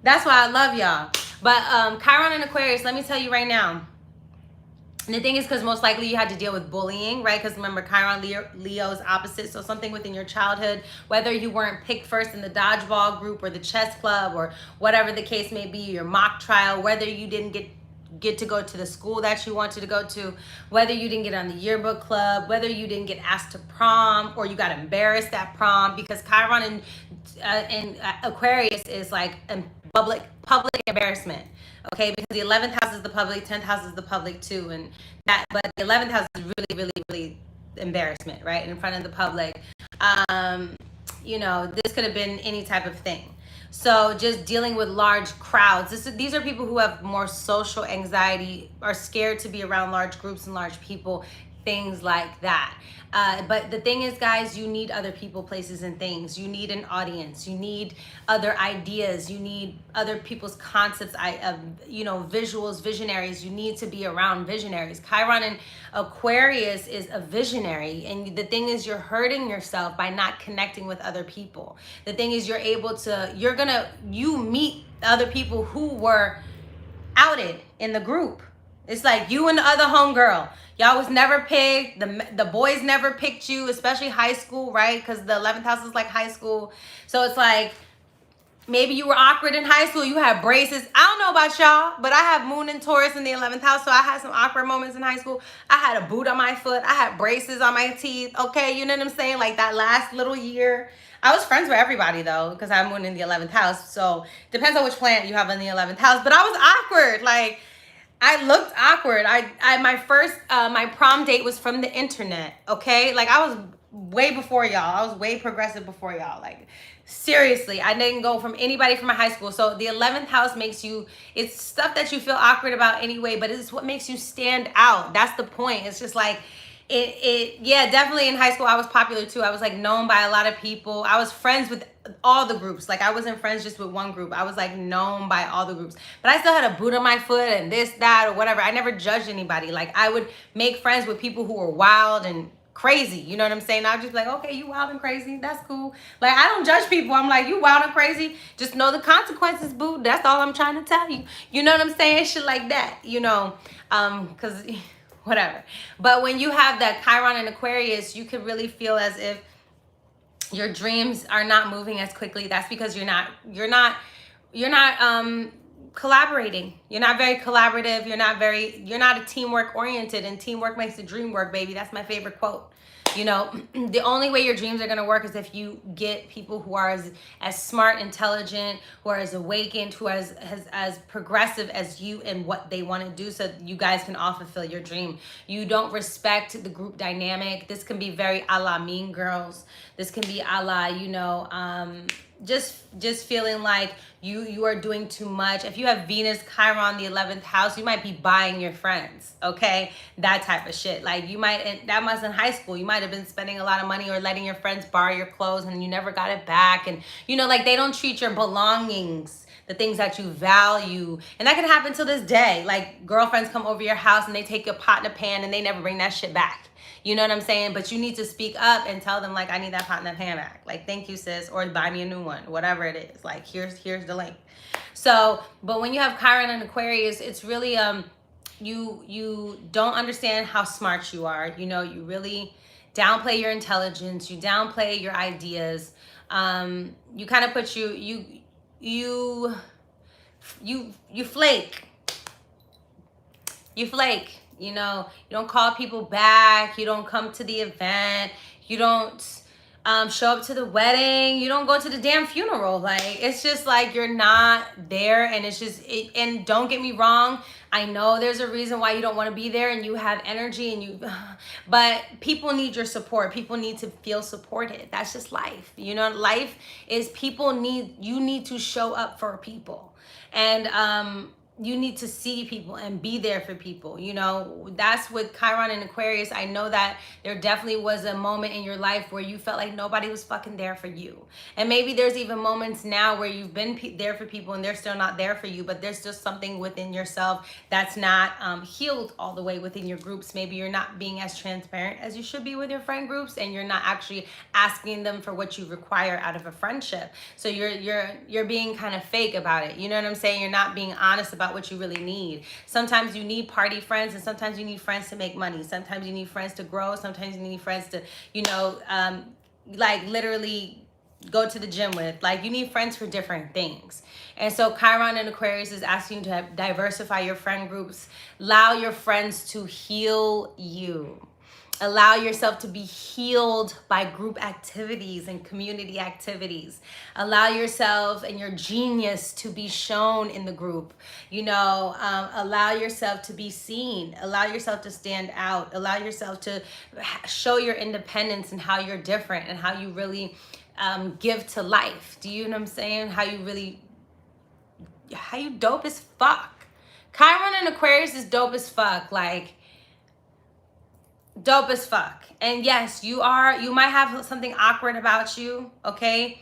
That's why I love y'all. But Chiron and Aquarius, let me tell you right now. And the thing is, because most likely you had to deal with bullying, right? Because remember, Chiron, Leo is opposite. So something within your childhood, whether you weren't picked first in the dodgeball group or the chess club or whatever the case may be, your mock trial, whether you didn't get to go to the school that you wanted to go to, whether you didn't get on the yearbook club, whether you didn't get asked to prom or you got embarrassed at prom, because Chiron and Aquarius is like a public embarrassment. Okay, because the 11th house is the public, 10th house is the public too, but the 11th house is really embarrassment, right, in front of the public. This could have been any type of thing. So just dealing with large crowds. These are people who have more social anxiety, are scared to be around large groups and large people, things like that. But the thing is, guys, you need other people, places, and things. You need an audience. You need other ideas. You need other people's concepts, visuals, visionaries. You need to be around visionaries. Chiron and Aquarius is a visionary. And the thing is, you're hurting yourself by not connecting with other people. The thing is, you meet other people who were outed in the group. It's like you and the other homegirl. Y'all was never picked. The boys never picked you, especially high school, right? Because the 11th house is like high school. So it's like maybe you were awkward in high school. You had braces. I don't know about y'all, but I have Moon and Taurus in the 11th house. So I had some awkward moments in high school. I had a boot on my foot. I had braces on my teeth. Okay, you know what I'm saying? Like that last little year. I was friends with everybody though, because I have Moon in the 11th house. So depends on which planet you have in the 11th house. But I was awkward. Like, I looked awkward. My prom date was from the internet, okay? Like, I was way before y'all. I was way progressive before y'all. Like, seriously, I didn't go from anybody from my high school. So the 11th house it's stuff that you feel awkward about anyway, but it's what makes you stand out. That's the point. It's just like, yeah, definitely in high school, I was popular too. I was like known by a lot of people. I was friends with all the groups. Like I wasn't friends just with one group. I was like known by all the groups, but I still had a boot on my foot and this, that, or whatever. I never judged anybody. Like I would make friends with people who were wild and crazy. You know what I'm saying? I'd just be like, okay, you wild and crazy. That's cool. Like I don't judge people. I'm like, you wild and crazy. Just know the consequences, boo. That's all I'm trying to tell you. You know what I'm saying? Shit like that, cause whatever. But when you have that Chiron and Aquarius, you could really feel as if your dreams are not moving as quickly. That's because you're not collaborating. You're not very collaborative. You're not a teamwork oriented, and teamwork makes the dream work, baby. That's my favorite quote. The only way your dreams are going to work is if you get people who are as smart, intelligent, who are as awakened, who are as progressive as you and what they want to do, so you guys can all fulfill your dream. You don't respect the group dynamic. This can be very a la Mean Girls. This can be a la, just feeling like you are doing too much. If you have Venus, Chiron, the 11th house, you might be buying your friends, okay? That type of shit. Like that was in high school. You might have been spending a lot of money or letting your friends borrow your clothes and you never got it back. And like they don't treat your belongings, the things that you value. And that can happen to this day. Like girlfriends come over your house and they take your pot and a pan and they never bring that shit back. You know what I'm saying? But you need to speak up and tell them, like, I need that pot and that pan back. Like, thank you, sis. Or buy me a new one. Whatever it is. Like, here's the link. So, but when you have Chiron and Aquarius, it's really, you don't understand how smart you are. You really downplay your intelligence. You downplay your ideas. You kind of put you flake. You flake. You know, you don't call people back. You don't come to the event. You don't show up to the wedding. You don't go to the damn funeral. Like, it's just like you're not there. And it's just, and don't get me wrong, I know there's a reason why you don't want to be there and you have energy and you, but people need your support. People need to feel supported. That's just life. You know, life is you need to show up for people. And, you need to see people and be there for people. You know, that's with Chiron and Aquarius. I know that there definitely was a moment in your life where you felt like nobody was fucking there for you. And maybe there's even moments now where you've been there for people and they're still not there for you, but there's just something within yourself that's not healed all the way within your groups. Maybe you're not being as transparent as you should be with your friend groups, and you're not actually asking them for what you require out of a friendship. So you're being kind of fake about it. You know what I'm saying? You're not being honest about what you really need. Sometimes you need party friends, and sometimes you need friends to make money. Sometimes you need friends to grow. Sometimes you need friends to, you know, like literally go to the gym with. Like, you need friends for different things. And so Chiron and Aquarius is asking you to diversify your friend groups. Allow your friends to heal you. Allow yourself to be healed by group activities and community activities. Allow yourself and your genius to be shown in the group. You know, allow yourself to be seen. Allow yourself to stand out. Allow yourself to show your independence and how you're different and how you really give to life. Do you know what I'm saying? How you dope as fuck. Chiron and Aquarius is dope as fuck. Like, dope as fuck. And yes, you might have something awkward about you, okay?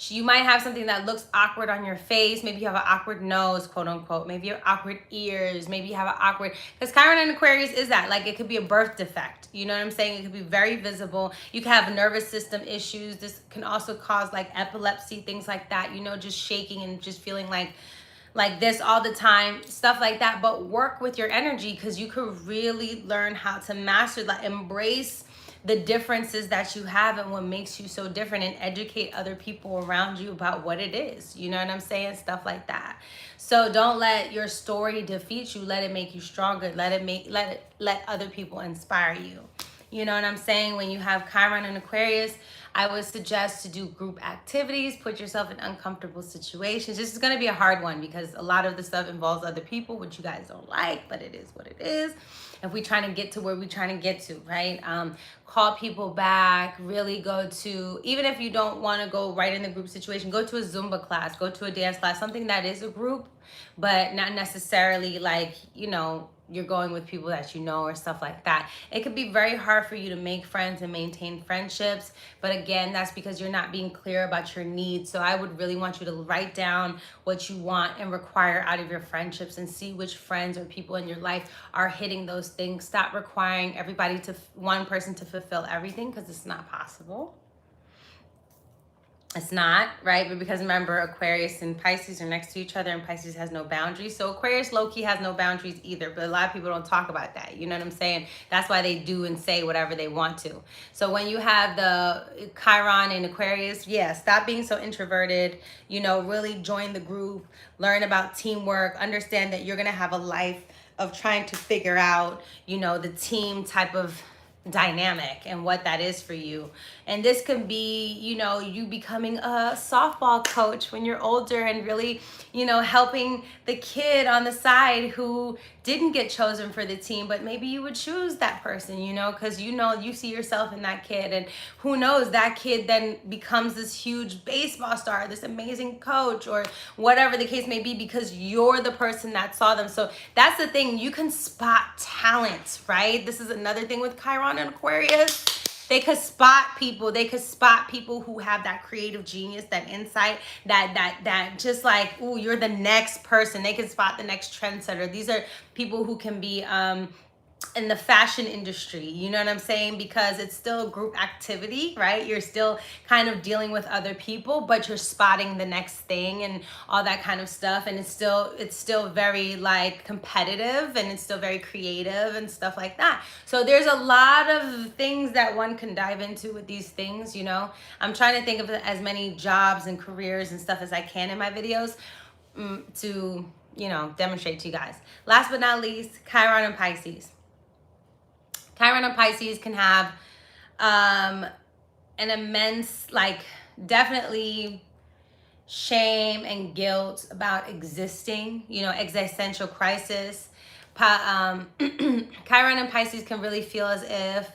You might have something that looks awkward on your face. Maybe you have an awkward nose, quote unquote. Maybe you have awkward ears. Maybe you have an awkward, because Chiron and Aquarius is that. Like, it could be a birth defect. You know what I'm saying? It could be very visible. You can have nervous system issues. This can also cause like epilepsy, things like that. You know, just shaking and just feeling like this all the time, stuff like that. But work with your energy, because you could really learn how to master that. Embrace the differences that you have and what makes you so different, and educate other people around you about what it is. You know what I'm saying? Stuff like that. So don't let your story defeat you. Let it make you stronger. Let other people inspire you. You know what I'm saying? When you have Chiron and Aquarius, I would suggest to do group activities, put yourself in uncomfortable situations. This is going to be a hard one because a lot of the stuff involves other people, which you guys don't like, but it is what it is. If we're trying to get to where we're trying to get to, right? Call people back, really go to, even if you don't want to go right in the group situation, go to a Zumba class, go to a dance class, something that is a group, but not necessarily like, you know, you're going with people that you know or stuff like that. It could be very hard for you to make friends and maintain friendships. But again, that's because you're not being clear about your needs. So I would really want you to write down what you want and require out of your friendships, and see which friends or people in your life are hitting those things. Stop requiring one person to fulfill everything, because it's not possible. It's not, right? But because remember, Aquarius and Pisces are next to each other, and Pisces has no boundaries. So Aquarius low-key has no boundaries either, but a lot of people don't talk about that. You know what I'm saying? That's why they do and say whatever they want to. So when you have the Chiron and Aquarius, yeah, stop being so introverted. You know, really join the group, learn about teamwork, understand that you're going to have a life of trying to figure out, you know, the team type of dynamic and what that is for you. And this could be, you know, you becoming a softball coach when you're older, and really, you know, helping the kid on the side who didn't get chosen for the team, but maybe you would choose that person, you know, because you know you see yourself in that kid, and who knows, that kid then becomes this huge baseball star, this amazing coach, or whatever the case may be, because you're the person that saw them. So that's the thing, you can spot talent, right? This is another thing with Chiron and Aquarius. They could spot people. They could spot people who have that creative genius, that insight, that just like, ooh, you're the next person. They could spot the next trendsetter. These are people who can be in the fashion industry, you know what I'm saying? Because it's still a group activity, right? You're still kind of dealing with other people, but you're spotting the next thing and all that kind of stuff. And it's still very like competitive, and it's still very creative and stuff like that. So there's a lot of things that one can dive into with these things, you know? I'm trying to think of as many jobs and careers and stuff as I can in my videos to, you know, demonstrate to you guys. Last but not least, Chiron and Pisces. Chiron and Pisces can have an immense, like, definitely shame and guilt about existing, you know, existential crisis. Chiron and Pisces can really feel as if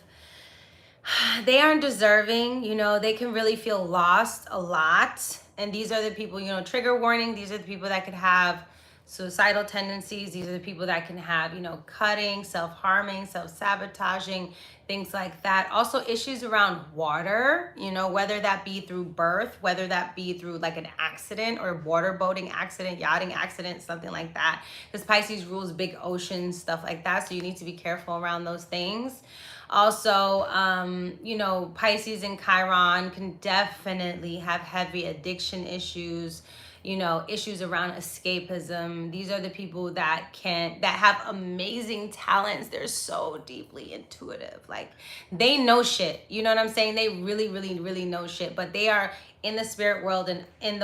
they aren't deserving, you know, they can really feel lost a lot. And these are the people, you know, trigger warning, these are the people that could have suicidal tendencies. These are the people that can have, you know, cutting, self-harming, self-sabotaging, things like that. Also issues around water, you know, whether that be through birth, whether that be through like an accident or water boating accident, yachting accident, something like that. Because Pisces rules big oceans, stuff like that. So you need to be careful around those things. Also, you know, Pisces and Chiron can definitely have heavy addiction issues, you know, issues around escapism. These are the people that have amazing talents. They're so deeply intuitive. Like, they know shit. You know what I'm saying? They really, really, really know shit. But they are in the spirit world and in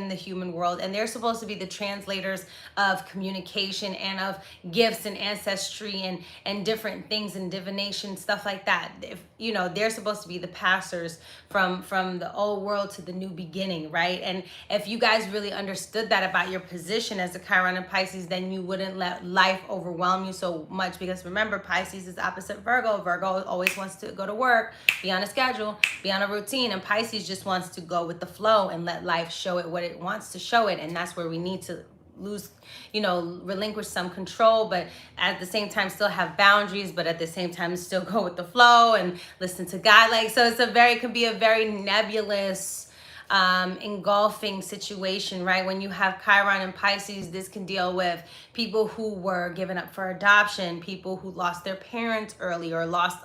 the human world, and they're supposed to be the translators of communication and of gifts and ancestry and different things and divination, stuff like that. If, you know, they're supposed to be the passers from the old world to the new beginning, right? And if you guys really understood that about your position as a Chiron and Pisces, then you wouldn't let life overwhelm you so much. Because remember, Pisces is opposite Virgo. Virgo always wants to go to work, be on a schedule, be on a routine, and Pisces just wants to go with the flow and let life show it what it wants to show it. And that's where we need to relinquish some control, but at the same time still have boundaries, but at the same time still go with the flow and listen to God. Like, so it can be a very nebulous, engulfing situation, right? When you have Chiron and Pisces, this can deal with people who were given up for adoption, people who lost their parents early or lost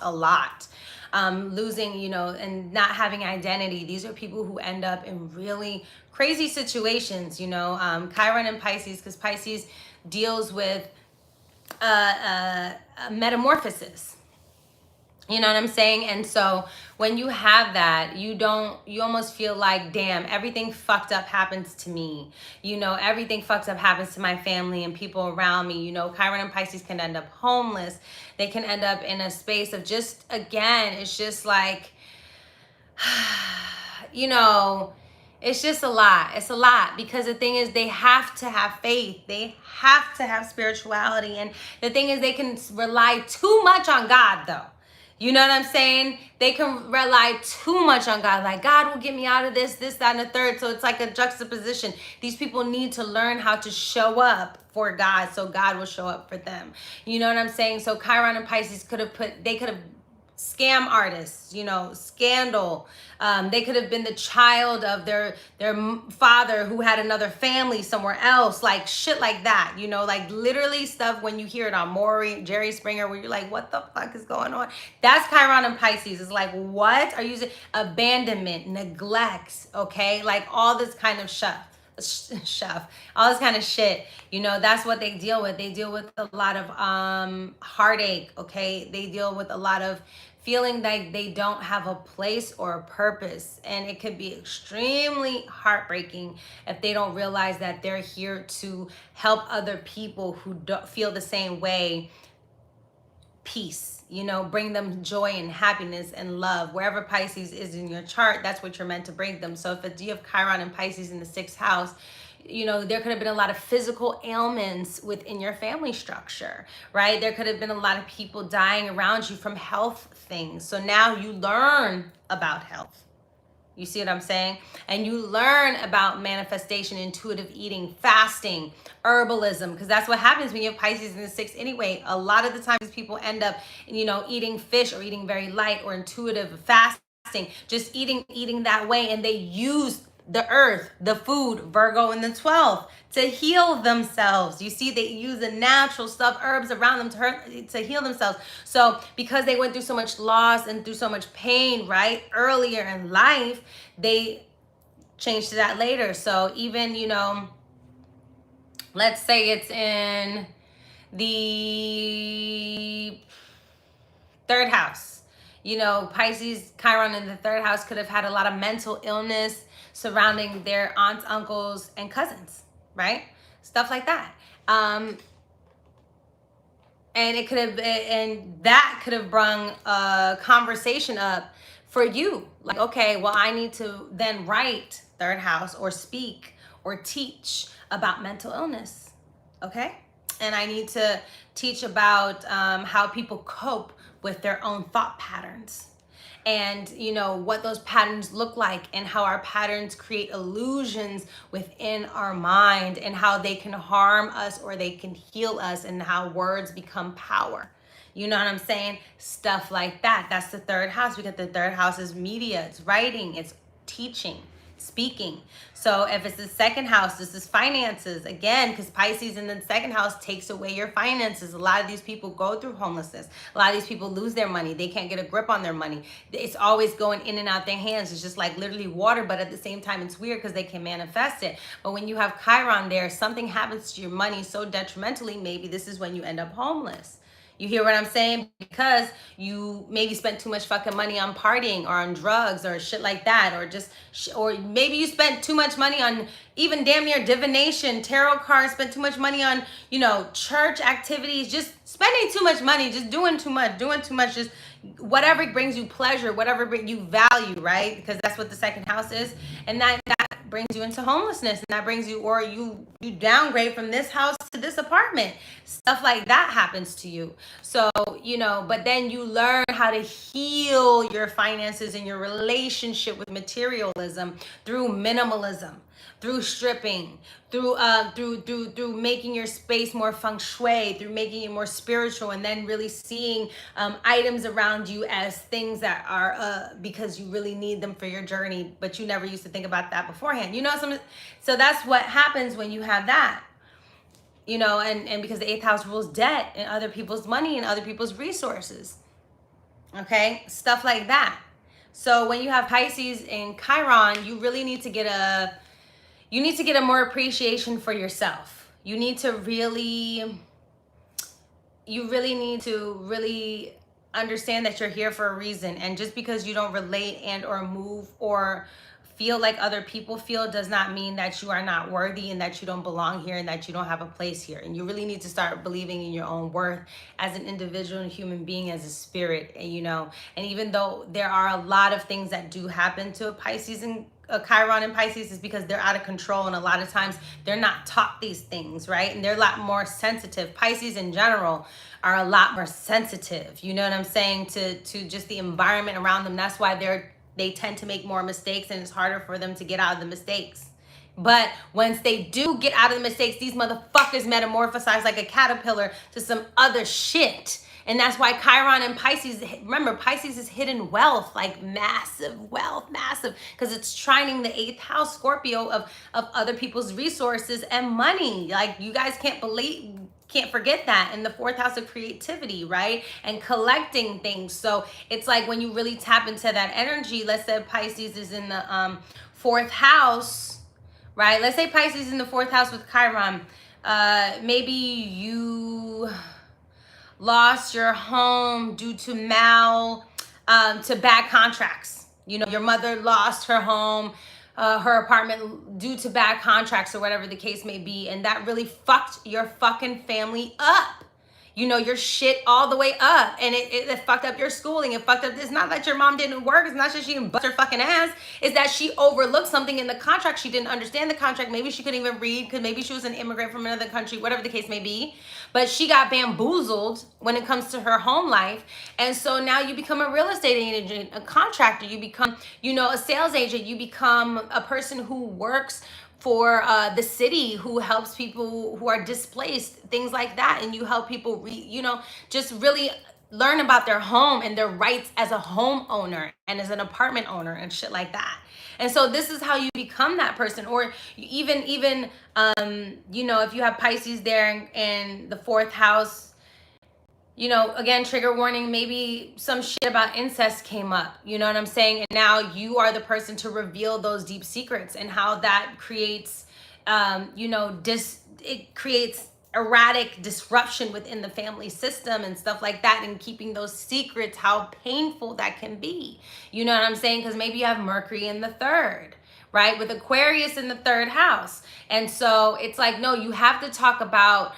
a lot. Losing, you know, and not having identity. These are people who end up in really crazy situations, you know. Chiron and Pisces, because Pisces deals with metamorphosis. You know what I'm saying? And so when you have that, you almost feel like, damn, everything fucked up happens to me. You know, everything fucked up happens to my family and people around me. You know, Chiron and Pisces can end up homeless. They can end up in a space of just, again, it's just like, you know, it's just a lot. It's a lot, because the thing is, they have to have faith. They have to have spirituality. And the thing is, they can rely too much on God, though. You know what I'm saying? They can rely too much on God. Like, God will get me out of this, that, and the third. So it's like a juxtaposition. These people need to learn how to show up for God, so God will show up for them. You know what I'm saying? So Chiron and Pisces could have scam artists, you know, scandal. They could have been the child of their father who had another family somewhere else, like shit like that, you know, like literally stuff when you hear it on Maury, Jerry Springer, where you're like, what the fuck is going on? That's Chiron and Pisces. It's like, what are you saying? Abandonment, neglect, okay? Like all this kind of all this kind of shit, you know. That's what they deal with. They deal with a lot of heartache, okay? They deal with a lot of feeling like they don't have a place or a purpose, and it could be extremely heartbreaking if they don't realize that they're here to help other people who don't feel the same way peace, you know, bring them joy and happiness and love. Wherever Pisces is in your chart, that's what you're meant to bring them. So if you have Chiron and Pisces in the 6th house, you know, there could have been a lot of physical ailments within your family structure, right? There could have been a lot of people dying around you from health things. So now you learn about health. You see what I'm saying? And you learn about manifestation, intuitive eating, fasting, herbalism, because that's what happens when you have Pisces in the 6th anyway. A lot of the times people end up, you know, eating fish or eating very light or intuitive fasting, just eating that way. And they use the earth, the food, Virgo in the 12th, to heal themselves. You see, they use the natural stuff, herbs around them to heal themselves. So because they went through so much loss and through so much pain, right, earlier in life, they changed to that later. So even, you know, let's say it's in the 3rd house. You know, Pisces, Chiron in the 3rd house could have had a lot of mental illness surrounding their aunts, uncles, and cousins, right? Stuff like that. And And it could have, and that could have brung a conversation up for you. Like, okay, well, I need to then write third house or speak or teach about mental illness. Okay. And I need to teach about how people cope with their own thought patterns, and you know what those patterns look like, and how our patterns create illusions within our mind, and how they can harm us or they can heal us, and how words become power. You know what I'm saying? Stuff like that. That's the third house. Because the third house is media, it's writing, it's teaching, speaking. So if it's the second house, this is finances again, because Pisces in the second house takes away your finances. A lot of these people go through homelessness. A lot of these people lose their money. They can't get a grip on their money. It's always going in and out their hands. It's just like literally water, but at the same time it's weird because they can manifest it. But when you have Chiron there, something happens to your money so detrimentally, maybe this is when you end up homeless. You hear what I'm saying? Because you maybe spent too much fucking money on partying or on drugs or shit like that, or just, or maybe you spent too much money on even damn near divination, tarot cards, spent too much money on, you know, church activities, just spending too much money, just doing too much, just whatever brings you pleasure, whatever brings you value, right? Because that's what the second house is. And that brings you into homelessness, and that brings you, or you downgrade from this house to this apartment. Stuff like that happens to you. So, you know, but then you learn how to heal your finances and your relationship with materialism through minimalism, through stripping, through making your space more feng shui, through making it more spiritual, and then really seeing items around you as things that are because you really need them for your journey, but you never used to think about that beforehand. You know, so that's what happens when you have that. You know, and because the eighth house rules debt and other people's money and other people's resources. Okay, stuff like that. So when you have Pisces and Chiron, you really need to get a more appreciation for yourself. You need to really need to understand that you're here for a reason. And just because you don't relate and or move or feel like other people feel does not mean that you are not worthy and that you don't belong here and that you don't have a place here. And you really need to start believing in your own worth as an individual and human being, as a spirit. And you know, and even though there are a lot of things that do happen to a Pisces and Chiron and Pisces, is because they're out of control, and a lot of times they're not taught these things, right? And they're a lot more sensitive. Pisces in general are a lot more sensitive, you know what I'm saying, to just the environment around them. That's why they tend to make more mistakes, and it's harder for them to get out of the mistakes. But once they do get out of the mistakes, these motherfuckers metamorphosize like a caterpillar to some other shit. And that's why Chiron and Pisces, remember, Pisces is hidden wealth, like massive wealth, massive, because it's trining the eighth house, Scorpio, of other people's resources and money. Like, you guys can't forget that. And the fourth house of creativity, right? And collecting things. So it's like when you really tap into that energy, let's say Pisces is in the fourth house, right? Let's say Pisces in the fourth house with Chiron. Maybe you lost your home due to bad contracts. You know, your mother lost her home, her apartment due to bad contracts or whatever the case may be. And that really fucked your fucking family up. You know, your shit all the way up. And it fucked up your schooling. It fucked up. It's not that your mom didn't work. It's not that she didn't bust her fucking ass. It's that she overlooked something in the contract. She didn't understand the contract. Maybe she couldn't even read, because maybe she was an immigrant from another country, whatever the case may be. But she got bamboozled when it comes to her home life. And so now you become a real estate agent, a contractor. You become, you know, a sales agent. You become a person who works for the city, who helps people who are displaced, things like that. And you help people, you know, just really learn about their home and their rights as a homeowner and as an apartment owner and shit like that. And so this is how you become that person. Or even you know, if you have Pisces there and the fourth house, you know, again, trigger warning, maybe some shit about incest came up, you know what I'm saying? And now you are the person to reveal those deep secrets, and how that creates, you know, it creates erratic disruption within the family system and stuff like that, and keeping those secrets, how painful that can be. You know what I'm saying? Because maybe you have Mercury in the third, right? With Aquarius in the third house. And so it's like, no, you have to talk about,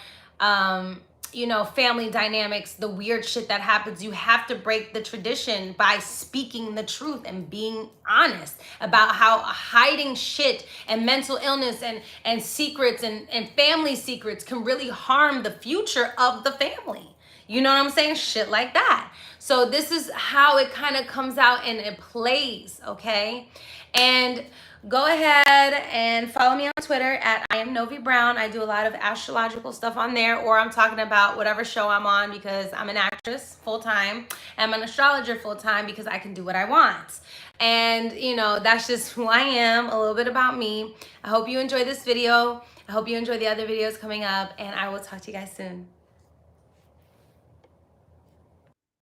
you know, family dynamics, the weird shit that happens. You have to break the tradition by speaking the truth and being honest about how hiding shit and mental illness and secrets and family secrets can really harm the future of the family. You know what I'm saying? Shit like that. So this is how it kind of comes out and it plays, okay? And go ahead and follow me on Twitter at I am Novi Brown. I do a lot of astrological stuff on there, or I'm talking about whatever show I'm on because I'm an actress full-time. I'm an astrologer full-time because I can do what I want. And, you know, that's just who I am, a little bit about me. I hope you enjoy this video. I hope you enjoy the other videos coming up, and I will talk to you guys soon.